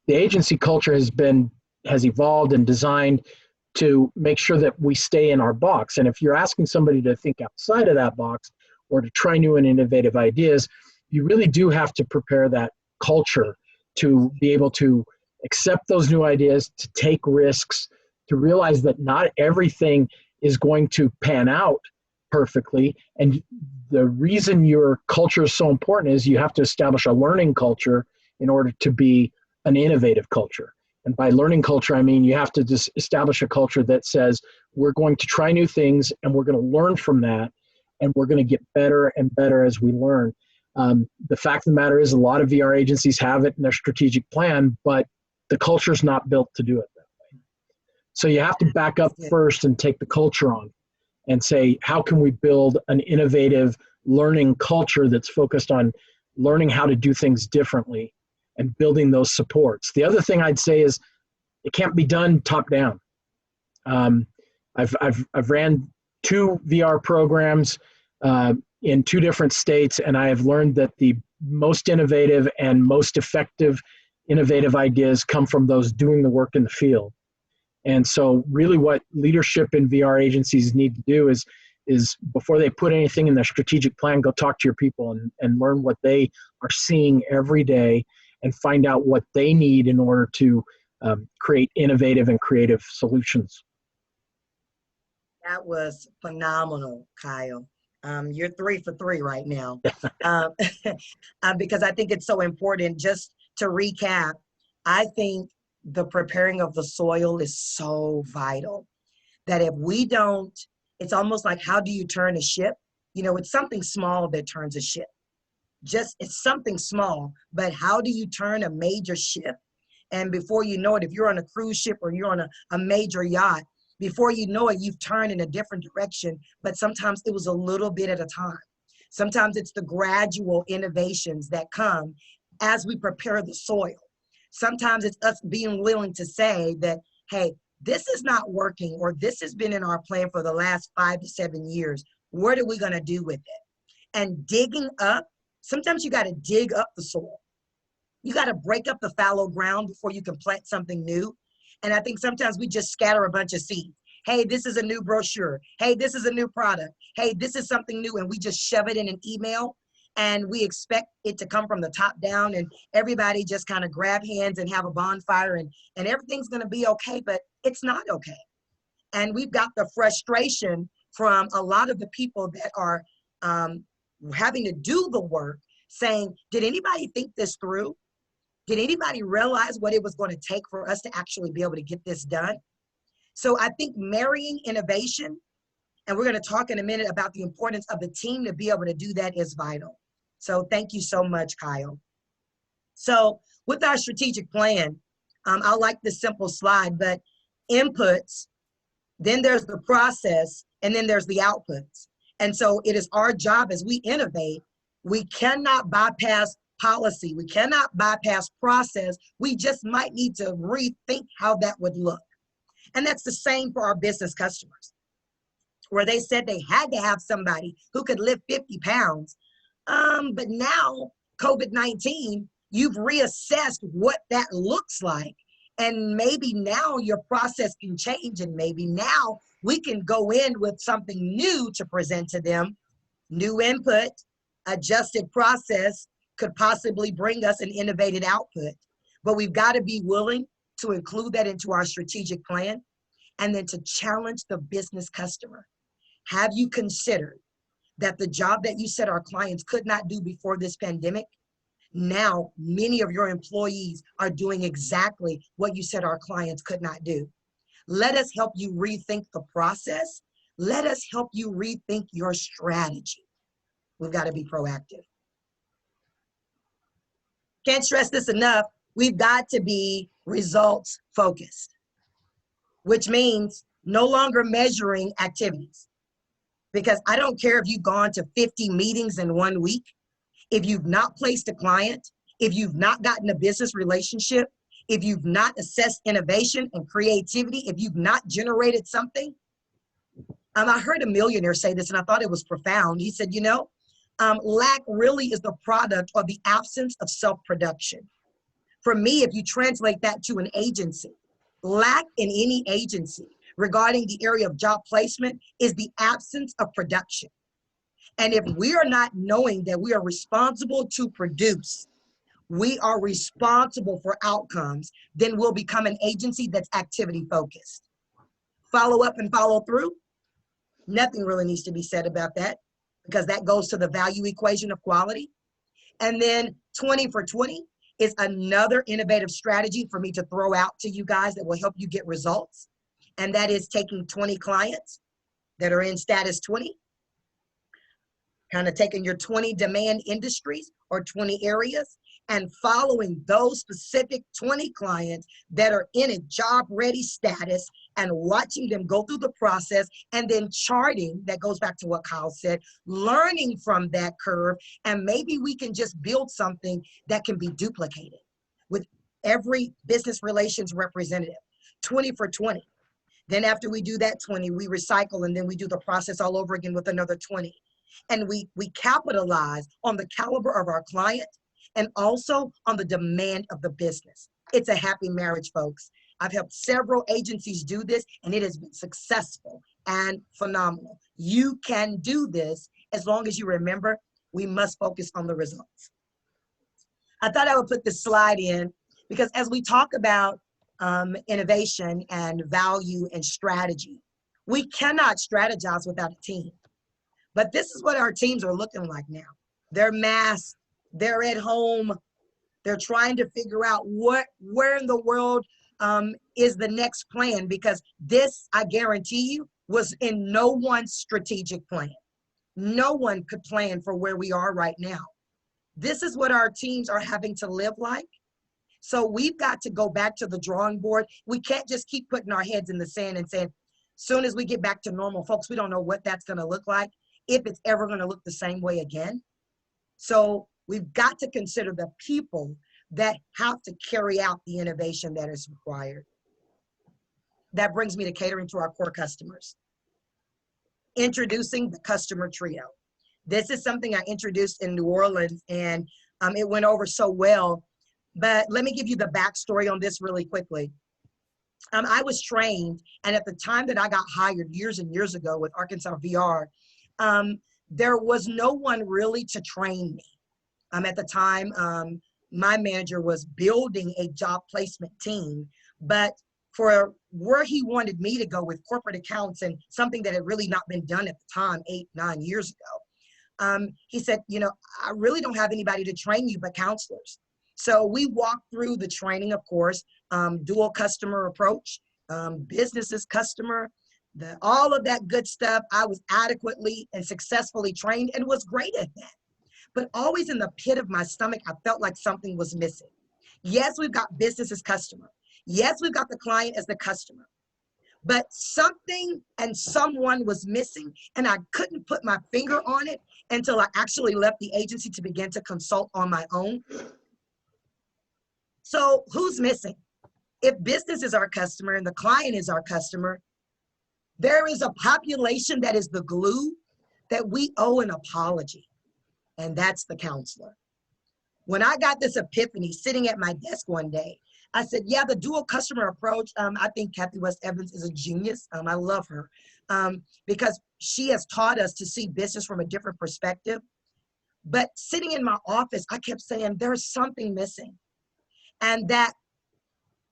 The agency culture has evolved and designed to make sure that we stay in our box. And if you're asking somebody to think outside of that box or to try new and innovative ideas, you really do have to prepare that culture to be able to accept those new ideas, to take risks, to realize that not everything is going to pan out perfectly. And the reason your culture is so important is you have to establish a learning culture in order to be an innovative culture. And by learning culture, I mean you have to just establish a culture that says we're going to try new things and we're going to learn from that, and we're going to get better and better as we learn. The fact of the matter is a lot of VR agencies have it in their strategic plan, but the culture is not built to do it that way. So you have to back up first and take the culture on and say, how can we build an innovative learning culture that's focused on learning how to do things differently and building those supports. The other thing I'd say is it can't be done top down. I've ran 2 VR programs in 2 different states, and I have learned that the most innovative and most effective innovative ideas come from those doing the work in the field. And so really what leadership in VR agencies need to do is before they put anything in their strategic plan, go talk to your people and learn what they are seeing every day and find out what they need in order to create innovative and creative solutions. That was phenomenal, Kyle. You're 3 for 3 right now. Because I think it's so important. Just to recap, I think the preparing of the soil is so vital that if we don't, it's almost like, how do you turn a ship? It's something small that turns a ship. It's something small, but how do you turn a major ship? And before you know it, if you're on a cruise ship or you're on a major yacht, before you know it, you've turned in a different direction, but sometimes it was a little bit at a time. Sometimes it's the gradual innovations that come as we prepare the soil. Sometimes it's us being willing to say that, hey, this is not working, or this has been in our plan for the last 5 to 7 years. What are we going to do with it? And digging up, sometimes you got to dig up the soil. You got to break up the fallow ground before you can plant something new. And I think sometimes we just scatter a bunch of seeds. Hey, this is a new brochure. Hey, this is a new product. Hey, this is something new. And we just shove it in an email, and we expect it to come from the top down, and everybody just kind of grab hands and have a bonfire, and everything's going to be okay, but it's not okay. And we've got the frustration from a lot of the people that are having to do the work saying, did anybody think this through? Did anybody realize what it was going to take for us to actually be able to get this done? So I think marrying innovation, and we're going to talk in a minute about the importance of the team to be able to do that, is vital. So thank you so much, Kyle. So with our strategic plan, I like this simple slide, but inputs, then there's the process, and then there's the outputs. And so it is our job as we innovate, we cannot bypass policy. We cannot bypass process. We just might need to rethink how that would look. And that's the same for our business customers, where they said they had to have somebody who could lift 50 pounds. But now, COVID-19, you've reassessed what that looks like. And maybe now your process can change, and maybe now we can go in with something new to present to them. New input, adjusted process could possibly bring us an innovative output. But we've got to be willing to include that into our strategic plan, and then to challenge the business customer. Have you considered that the job that you said our clients could not do before this pandemic, now many of your employees are doing exactly what you said our clients could not do? Let us help you rethink the process. Let us help you rethink your strategy. We've got to be proactive. Can't stress this enough. We've got to be results focused, which means no longer measuring activities. Because I don't care if you've gone to 50 meetings in 1 week, if you've not placed a client, if you've not gotten a business relationship, if you've not assessed innovation and creativity, if you've not generated something. I heard a millionaire say this, and I thought it was profound. He said, lack really is the product or the absence of self-production. For me, if you translate that to an agency, lack in any agency regarding the area of job placement is the absence of production. And if we are not knowing that we are responsible to produce, we are responsible for outcomes, then we'll become an agency that's activity focused. Follow up and follow through. Nothing really needs to be said about that, because that goes to the value equation of quality. And then 20 for 20 is another innovative strategy for me to throw out to you guys that will help you get results. And that is taking 20 clients that are in status 20, kind of taking your 20 demand industries or 20 areas, and following those specific 20 clients that are in a job ready status and watching them go through the process, and then charting, that goes back to what Kyle said, learning from that curve. And maybe we can just build something that can be duplicated with every business relations representative. 20 for 20. Then after we do that 20, we recycle, and then we do the process all over again with another 20. And we capitalize on the caliber of our client and also on the demand of the business. It's a happy marriage, folks. I've helped several agencies do this, and it has been successful and phenomenal. You can do this as long as you remember we must focus on the results. I thought I would put this slide in because as we talk about innovation and value and strategy, we cannot strategize without a team. But this is what our teams are looking like now. They're masked, they're at home, they're trying to figure out where in the world is the next plan, because this, I guarantee you, was in no one's strategic plan. No one could plan for where we are right now. This is what our teams are having to live like. So we've got to go back to the drawing board. We can't just keep putting our heads in the sand and saying, soon as we get back to normal, folks, we don't know what that's going to look like, if it's ever going to look the same way again. So we've got to consider the people that have to carry out the innovation that is required. That brings me to catering to our core customers. Introducing the customer trio. This is something I introduced in New Orleans, and it went over so well. But let me give you the backstory on this really quickly. I was trained, and at the time that I got hired years and years ago with Arkansas VR, there was no one really to train me. At the time, my manager was building a job placement team, but for where he wanted me to go with corporate accounts and something that had really not been done at the time, 8, 9 years ago, he said, I really don't have anybody to train you but counselors. So we walked through the training, of course, dual customer approach, businesses customer, all of that good stuff. I was adequately and successfully trained and was great at that. But always in the pit of my stomach, I felt like something was missing. Yes, we've got business as customer. Yes, we've got the client as the customer. But something and someone was missing, and I couldn't put my finger on it until I actually left the agency to begin to consult on my own. So who's missing? if business is our customer and the client is our customer, there is a population that is the glue that we owe an apology, and that's the counselor. When I got this epiphany sitting at my desk one day, I said, yeah, the dual customer approach, I think Kathy West Evans is a genius. I love her because she has taught us to see business from a different perspective. But sitting in my office, I kept saying, there's something missing. And that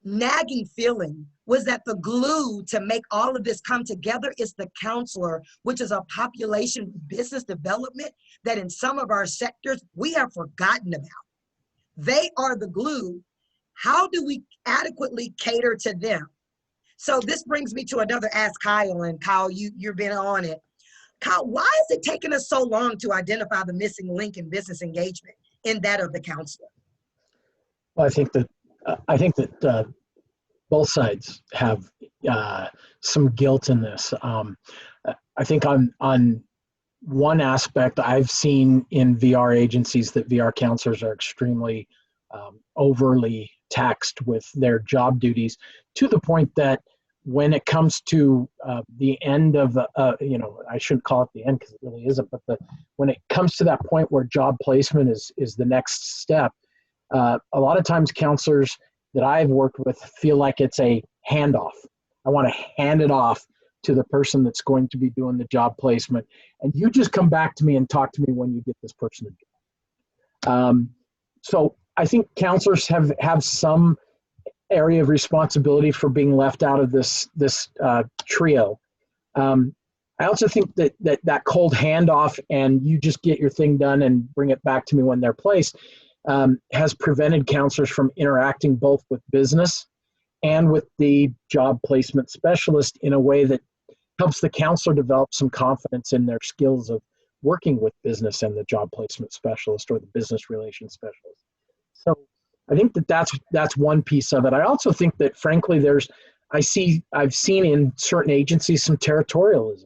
nagging feeling was that the glue to make all of this come together is the counselor, which is a population business development that in some of our sectors we have forgotten about. They are the glue. How do we adequately cater to them? So this brings me to another Ask Kyle, and Kyle, you've been on it. Kyle, why is it taking us so long to identify the missing link in business engagement in that of the counselor? Well, I think that both sides have some guilt in this. I think on one aspect, I've seen in VR agencies that VR counselors are extremely overly taxed with their job duties, to the point that when it comes to the end of the, I shouldn't call it the end because it really isn't, but when it comes to that point where job placement is the next step, a lot of times counselors that I've worked with feel like it's a handoff. I want to hand it off to the person that's going to be doing the job placement, and you just come back to me and talk to me when you get this person a job. So I think counselors have some area of responsibility for being left out of this trio. I also think that cold handoff and you just get your thing done and bring it back to me when they're placed has prevented counselors from interacting both with business and with the job placement specialist in a way that helps the counselor develop some confidence in their skills of working with business and the job placement specialist or the business relations specialist. So I think that's one piece of it. I also think that frankly I've seen in certain agencies some territorialism.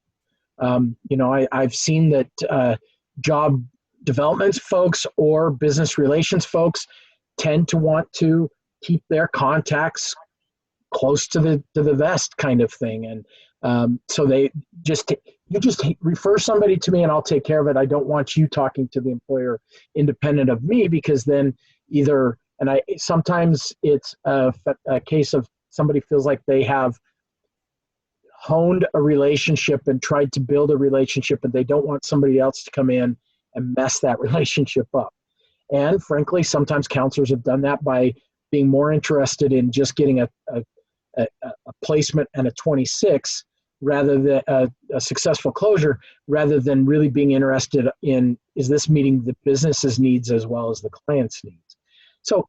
I've seen that job development folks or business relations folks tend to want to keep their contacts close to the vest kind of thing. And so you just refer somebody to me and I'll take care of it. I don't want you talking to the employer independent of me, because then sometimes it's a case of somebody feels like they have honed a relationship and tried to build a relationship, and they don't want somebody else to come in and mess that relationship up. And frankly, sometimes counselors have done that by being more interested in just getting a placement and a 26 rather than a successful closure, rather than really being interested in, is this meeting the business's needs as well as the client's needs? So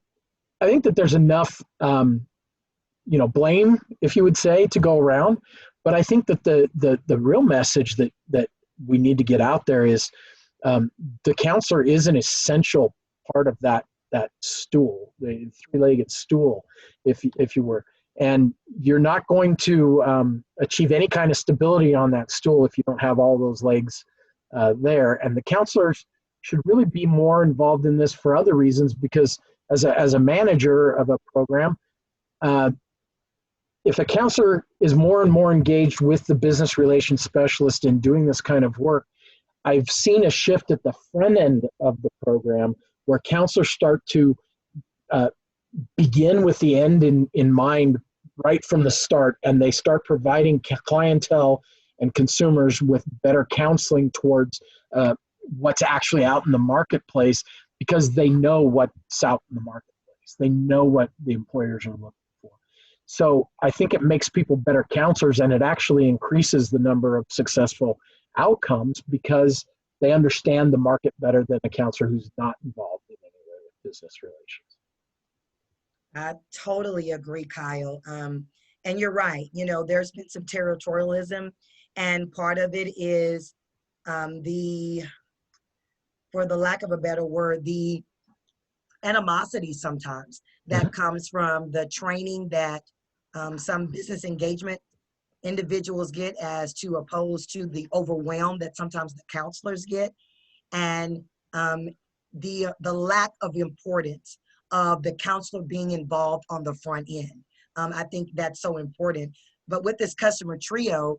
I think that there's enough, blame, if you would say, to go around. But I think that the real message that we need to get out there is the counselor is an essential part of that stool, the three-legged stool, if you were. And you're not going to achieve any kind of stability on that stool if you don't have all those legs there. And the counselors should really be more involved in this for other reasons, because as a manager of a program, if a counselor is more and more engaged with the business relations specialist in doing this kind of work, I've seen a shift at the front end of the program where counselors start to begin with the end in mind right from the start, and they start providing clientele and consumers with better counseling towards what's actually out in the marketplace, because they know what's out in the marketplace. They know what the employers are looking for. So I think it makes people better counselors, and it actually increases the number of successful outcomes because they understand the market better than a counselor who's not involved in any way with business relations. I totally agree, Kyle. And you're right. There's been some territorialism, and part of it is for the lack of a better word, the animosity sometimes that comes from the training that some business engagement individuals get, as to opposed to the overwhelm that sometimes the counselors get, and the lack of importance of the counselor being involved on the front end. I think that's so important. But with this customer trio,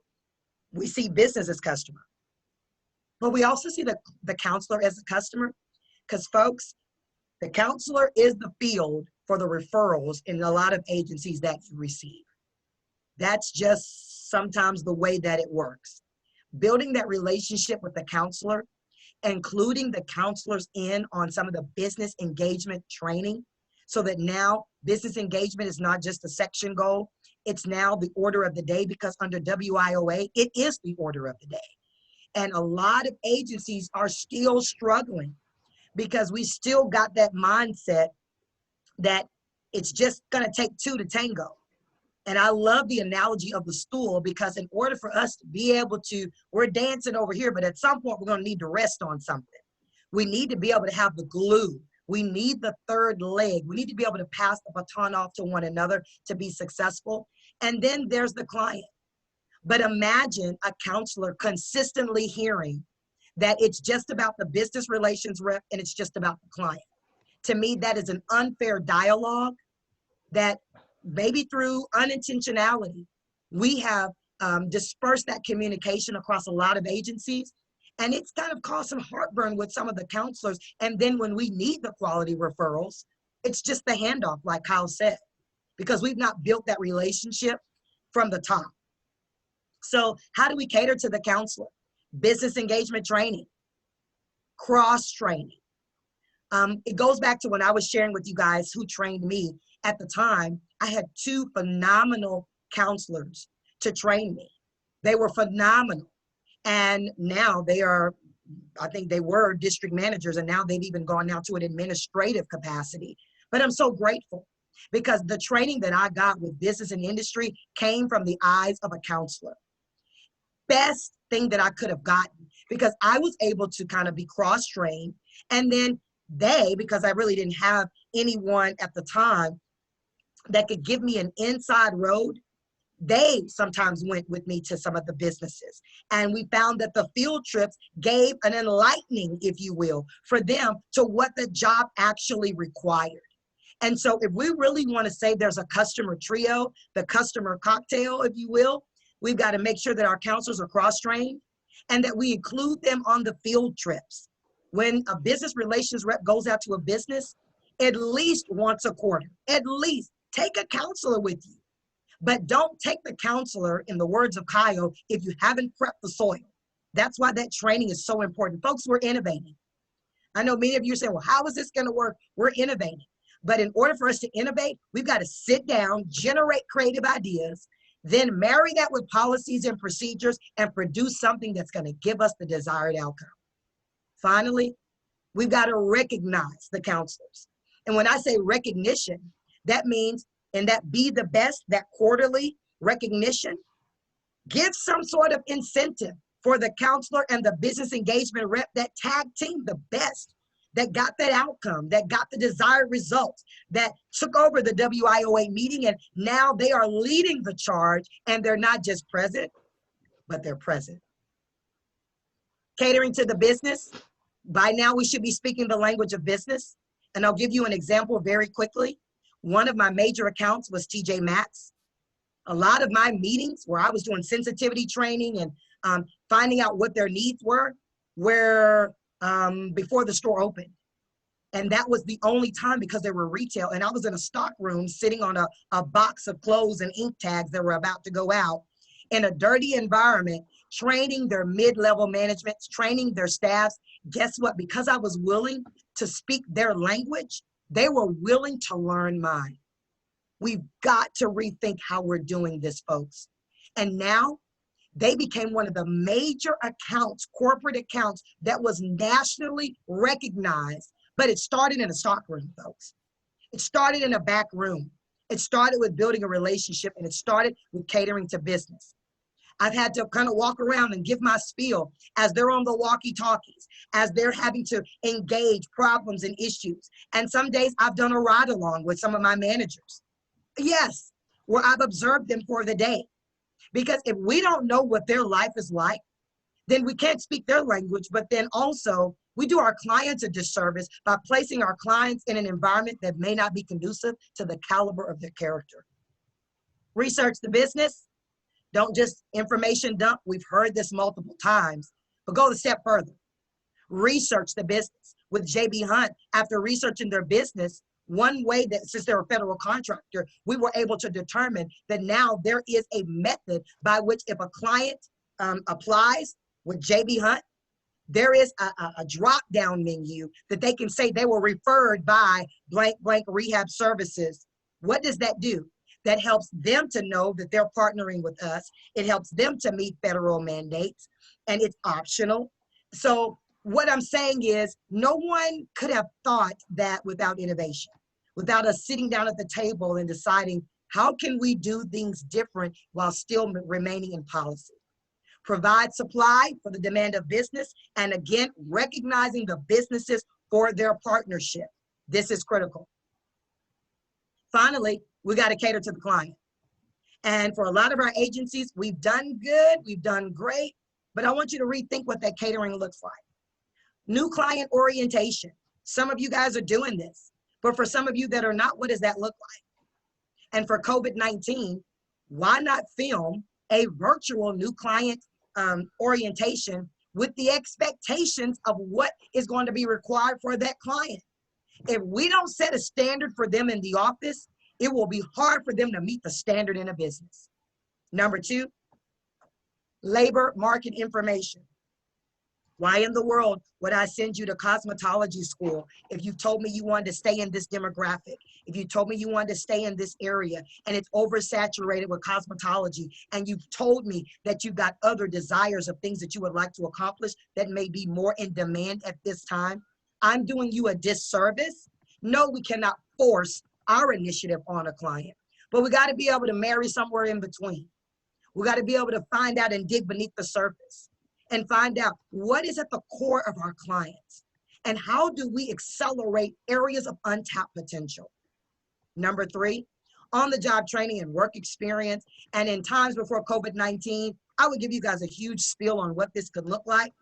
we see business as customer, but we also see the counselor as a customer, because folks, the counselor is the field for the referrals in a lot of agencies that you receive. That's just sometimes the way that it works. Building that relationship with the counselor, including the counselors in on some of the business engagement training, so that now business engagement is not just a section goal, it's now the order of the day, because under WIOA, it is the order of the day. And a lot of agencies are still struggling because we still got that mindset that it's just gonna take two to tango. And I love the analogy of the stool, because in order for us to be able to, we're dancing over here, but at some point we're gonna need to rest on something. We need to be able to have the glue. We need the third leg. We need to be able to pass the baton off to one another to be successful. And then there's the client. But imagine a counselor consistently hearing that it's just about the business relations rep and it's just about the client. To me, that is an unfair dialogue that maybe through unintentionality, we have dispersed that communication across a lot of agencies. And it's kind of caused some heartburn with some of the counselors. And then when we need the quality referrals, it's just the handoff, like Kyle said, because we've not built that relationship from the top. So how do we cater to the counselor? Business engagement training, cross training. It goes back to when I was sharing with you guys who trained me. At the time, I had two phenomenal counselors to train me. They were phenomenal. And now they are, I think they were district managers, and now they've even gone now to an administrative capacity. But I'm so grateful, because the training that I got with business and industry came from the eyes of a counselor. Best thing that I could have gotten, because I was able to kind of be cross-trained. And then they, because I really didn't have anyone at the time that could give me an inside road, they sometimes went with me to some of the businesses. And we found that the field trips gave an enlightening, if you will, for them to what the job actually required. And so if we really want to say there's a customer trio, the customer cocktail, if you will, we've got to make sure that our counselors are cross-trained and that we include them on the field trips. When a business relations rep goes out to a business, at least once a quarter, at least take a counselor with you. But don't take the counselor, in the words of Kyle, if you haven't prepped the soil. That's why that training is so important. Folks, we're innovating. I know many of you are saying, well, how is this going to work? We're innovating. But in order for us to innovate, we've got to sit down, generate creative ideas, then marry that with policies and procedures and produce something that's going to give us the desired outcome. Finally, we've got to recognize the counselors. And when I say recognition, that means, and that be the best, that quarterly recognition, give some sort of incentive for the counselor and the business engagement rep that tag team the best, that got that outcome, that got the desired results, that took over the WIOA meeting, and now they are leading the charge, and they're not just present, but they're present. Catering to the business, by now we should be speaking the language of business. And I'll give you an example very quickly. One of my major accounts was TJ Maxx. A lot of my meetings where I was doing sensitivity training and finding out what their needs were before the store opened. And that was the only time, because they were retail. And I was in a stock room sitting on a box of clothes and ink tags that were about to go out in a dirty environment, training their mid-level management, training their staffs. Guess what? Because I was willing to speak their language, they were willing to learn mine. We've got to rethink how we're doing this, folks. And now they became one of the major accounts, corporate accounts, that was nationally recognized. But it started in a stock room, folks. It started in a back room. It started with building a relationship, and it started with catering to business. I've had to kind of walk around and give my spiel as they're on the walkie-talkies, as they're having to engage problems and issues. And some days I've done a ride along with some of my managers. Yes, where I've observed them for the day. Because if we don't know what their life is like, then we can't speak their language, but then also we do our clients a disservice by placing our clients in an environment that may not be conducive to the caliber of their character. Research the business. Don't just information dump. We've heard this multiple times, but go a step further. Research the business. With JB Hunt, after researching their business, one way that, since they're a federal contractor, we were able to determine that now there is a method by which if a client applies with JB Hunt, there is a drop-down menu that they can say they were referred by blank blank rehab services. What does that do? That helps them to know that they're partnering with us. It helps them to meet federal mandates, and it's optional. So what I'm saying is no one could have thought that without innovation, without us sitting down at the table and deciding how can we do things different while still remaining in policy. Provide supply for the demand of business, and again, recognizing the businesses for their partnership. This is critical. Finally, we got to cater to the client. And for a lot of our agencies, we've done good, we've done great, but I want you to rethink what that catering looks like. New client orientation. Some of you guys are doing this, but for some of you that are not, what does that look like? And for COVID-19, why not film a virtual new client orientation with the expectations of what is going to be required for that client? If we don't set a standard for them in the office, it will be hard for them to meet the standard in a business. Number two, labor market information. Why in the world would I send you to cosmetology school if you told me you wanted to stay in this demographic, if you told me you wanted to stay in this area and it's oversaturated with cosmetology, and you've told me that you've got other desires of things that you would like to accomplish that may be more in demand at this time? I'm doing you a disservice. No, we cannot force our initiative on a client, but we got to be able to marry somewhere in between. We got to be able to find out and dig beneath the surface and find out what is at the core of our clients and how do we accelerate areas of untapped potential. Number three, on-the-job training and work experience. And in times before COVID-19, I would give you guys a huge spiel on what this could look like.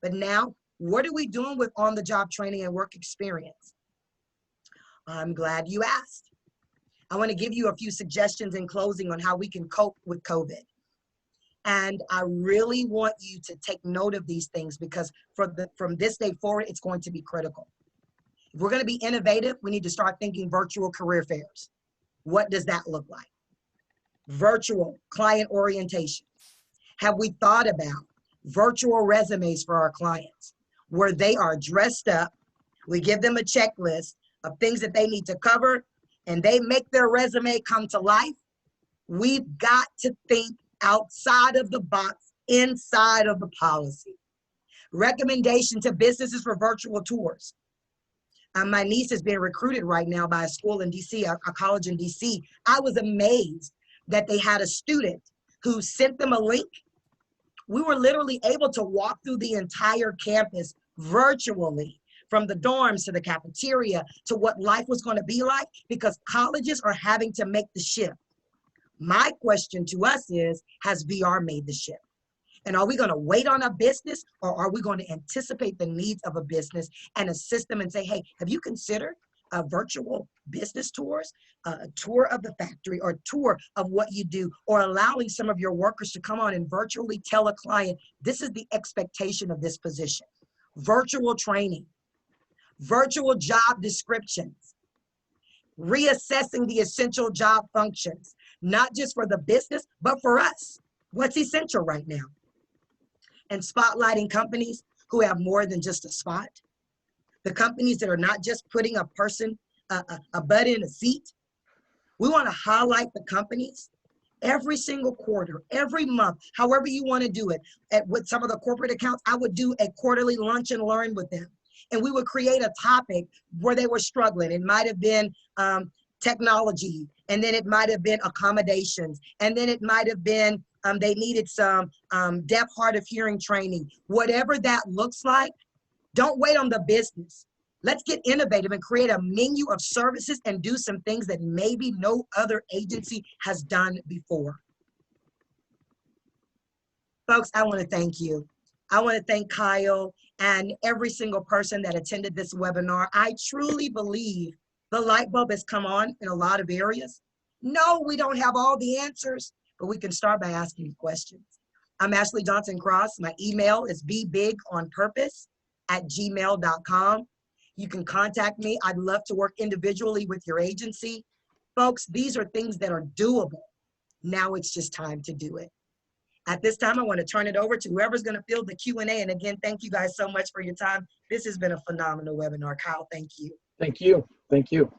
But now, what are we doing with on-the-job training and work experience? I'm glad you asked. I want to give you a few suggestions in closing on how we can cope with COVID. And I really want you to take note of these things because from this day forward, it's going to be critical. If we're going to be innovative, we need to start thinking virtual career fairs. What does that look like? Virtual client orientation. Have we thought about virtual resumes for our clients where they are dressed up? We give them a checklist of things that they need to cover and they make their resume come to life. We've got to think outside of the box, inside of the policy. Recommendation to businesses for virtual tours. My niece is being recruited right now by a school in DC, a college in DC. I was amazed that they had a student who sent them a link. We were literally able to walk through the entire campus virtually, from the dorms to the cafeteria to what life was going to be like, because colleges are having to make the shift. My question to us is, has VR made the shift? And are we going to wait on a business, or are we going to anticipate the needs of a business and assist them and say, hey, have you considered virtual business tours, a tour of the factory, or a tour of what you do, or allowing some of your workers to come on and virtually tell a client, this is the expectation of this position. Virtual training, virtual job descriptions, reassessing the essential job functions, not just for the business, but for us. What's essential right now? And spotlighting companies who have more than just a spot. The companies that are not just putting a person, a butt in a seat. We want to highlight the companies every single quarter, every month, however you want to do it. With some of the corporate accounts, I would do a quarterly lunch and learn with them. And we would create a topic where they were struggling. It might have been technology, and then it might have been accommodations, and then it might have been they needed some deaf, hard of hearing training. Whatever that looks like, don't wait on the business. Let's get innovative and create a menu of services and do some things that maybe no other agency has done before. Folks, I want to thank you. I want to thank Kyle and every single person that attended this webinar. I truly believe the light bulb has come on in a lot of areas. No, we don't have all the answers, but we can start by asking you questions. I'm Ashley Johnson Cross. My email is bebigonpurpose@gmail.com. You can contact me. I'd love to work individually with your agency. Folks, these are things that are doable. Now it's just time to do it. At this time, I want to turn it over to whoever's going to field the Q&A. And again, thank you guys so much for your time. This has been a phenomenal webinar. Kyle, thank you. Thank you. Thank you.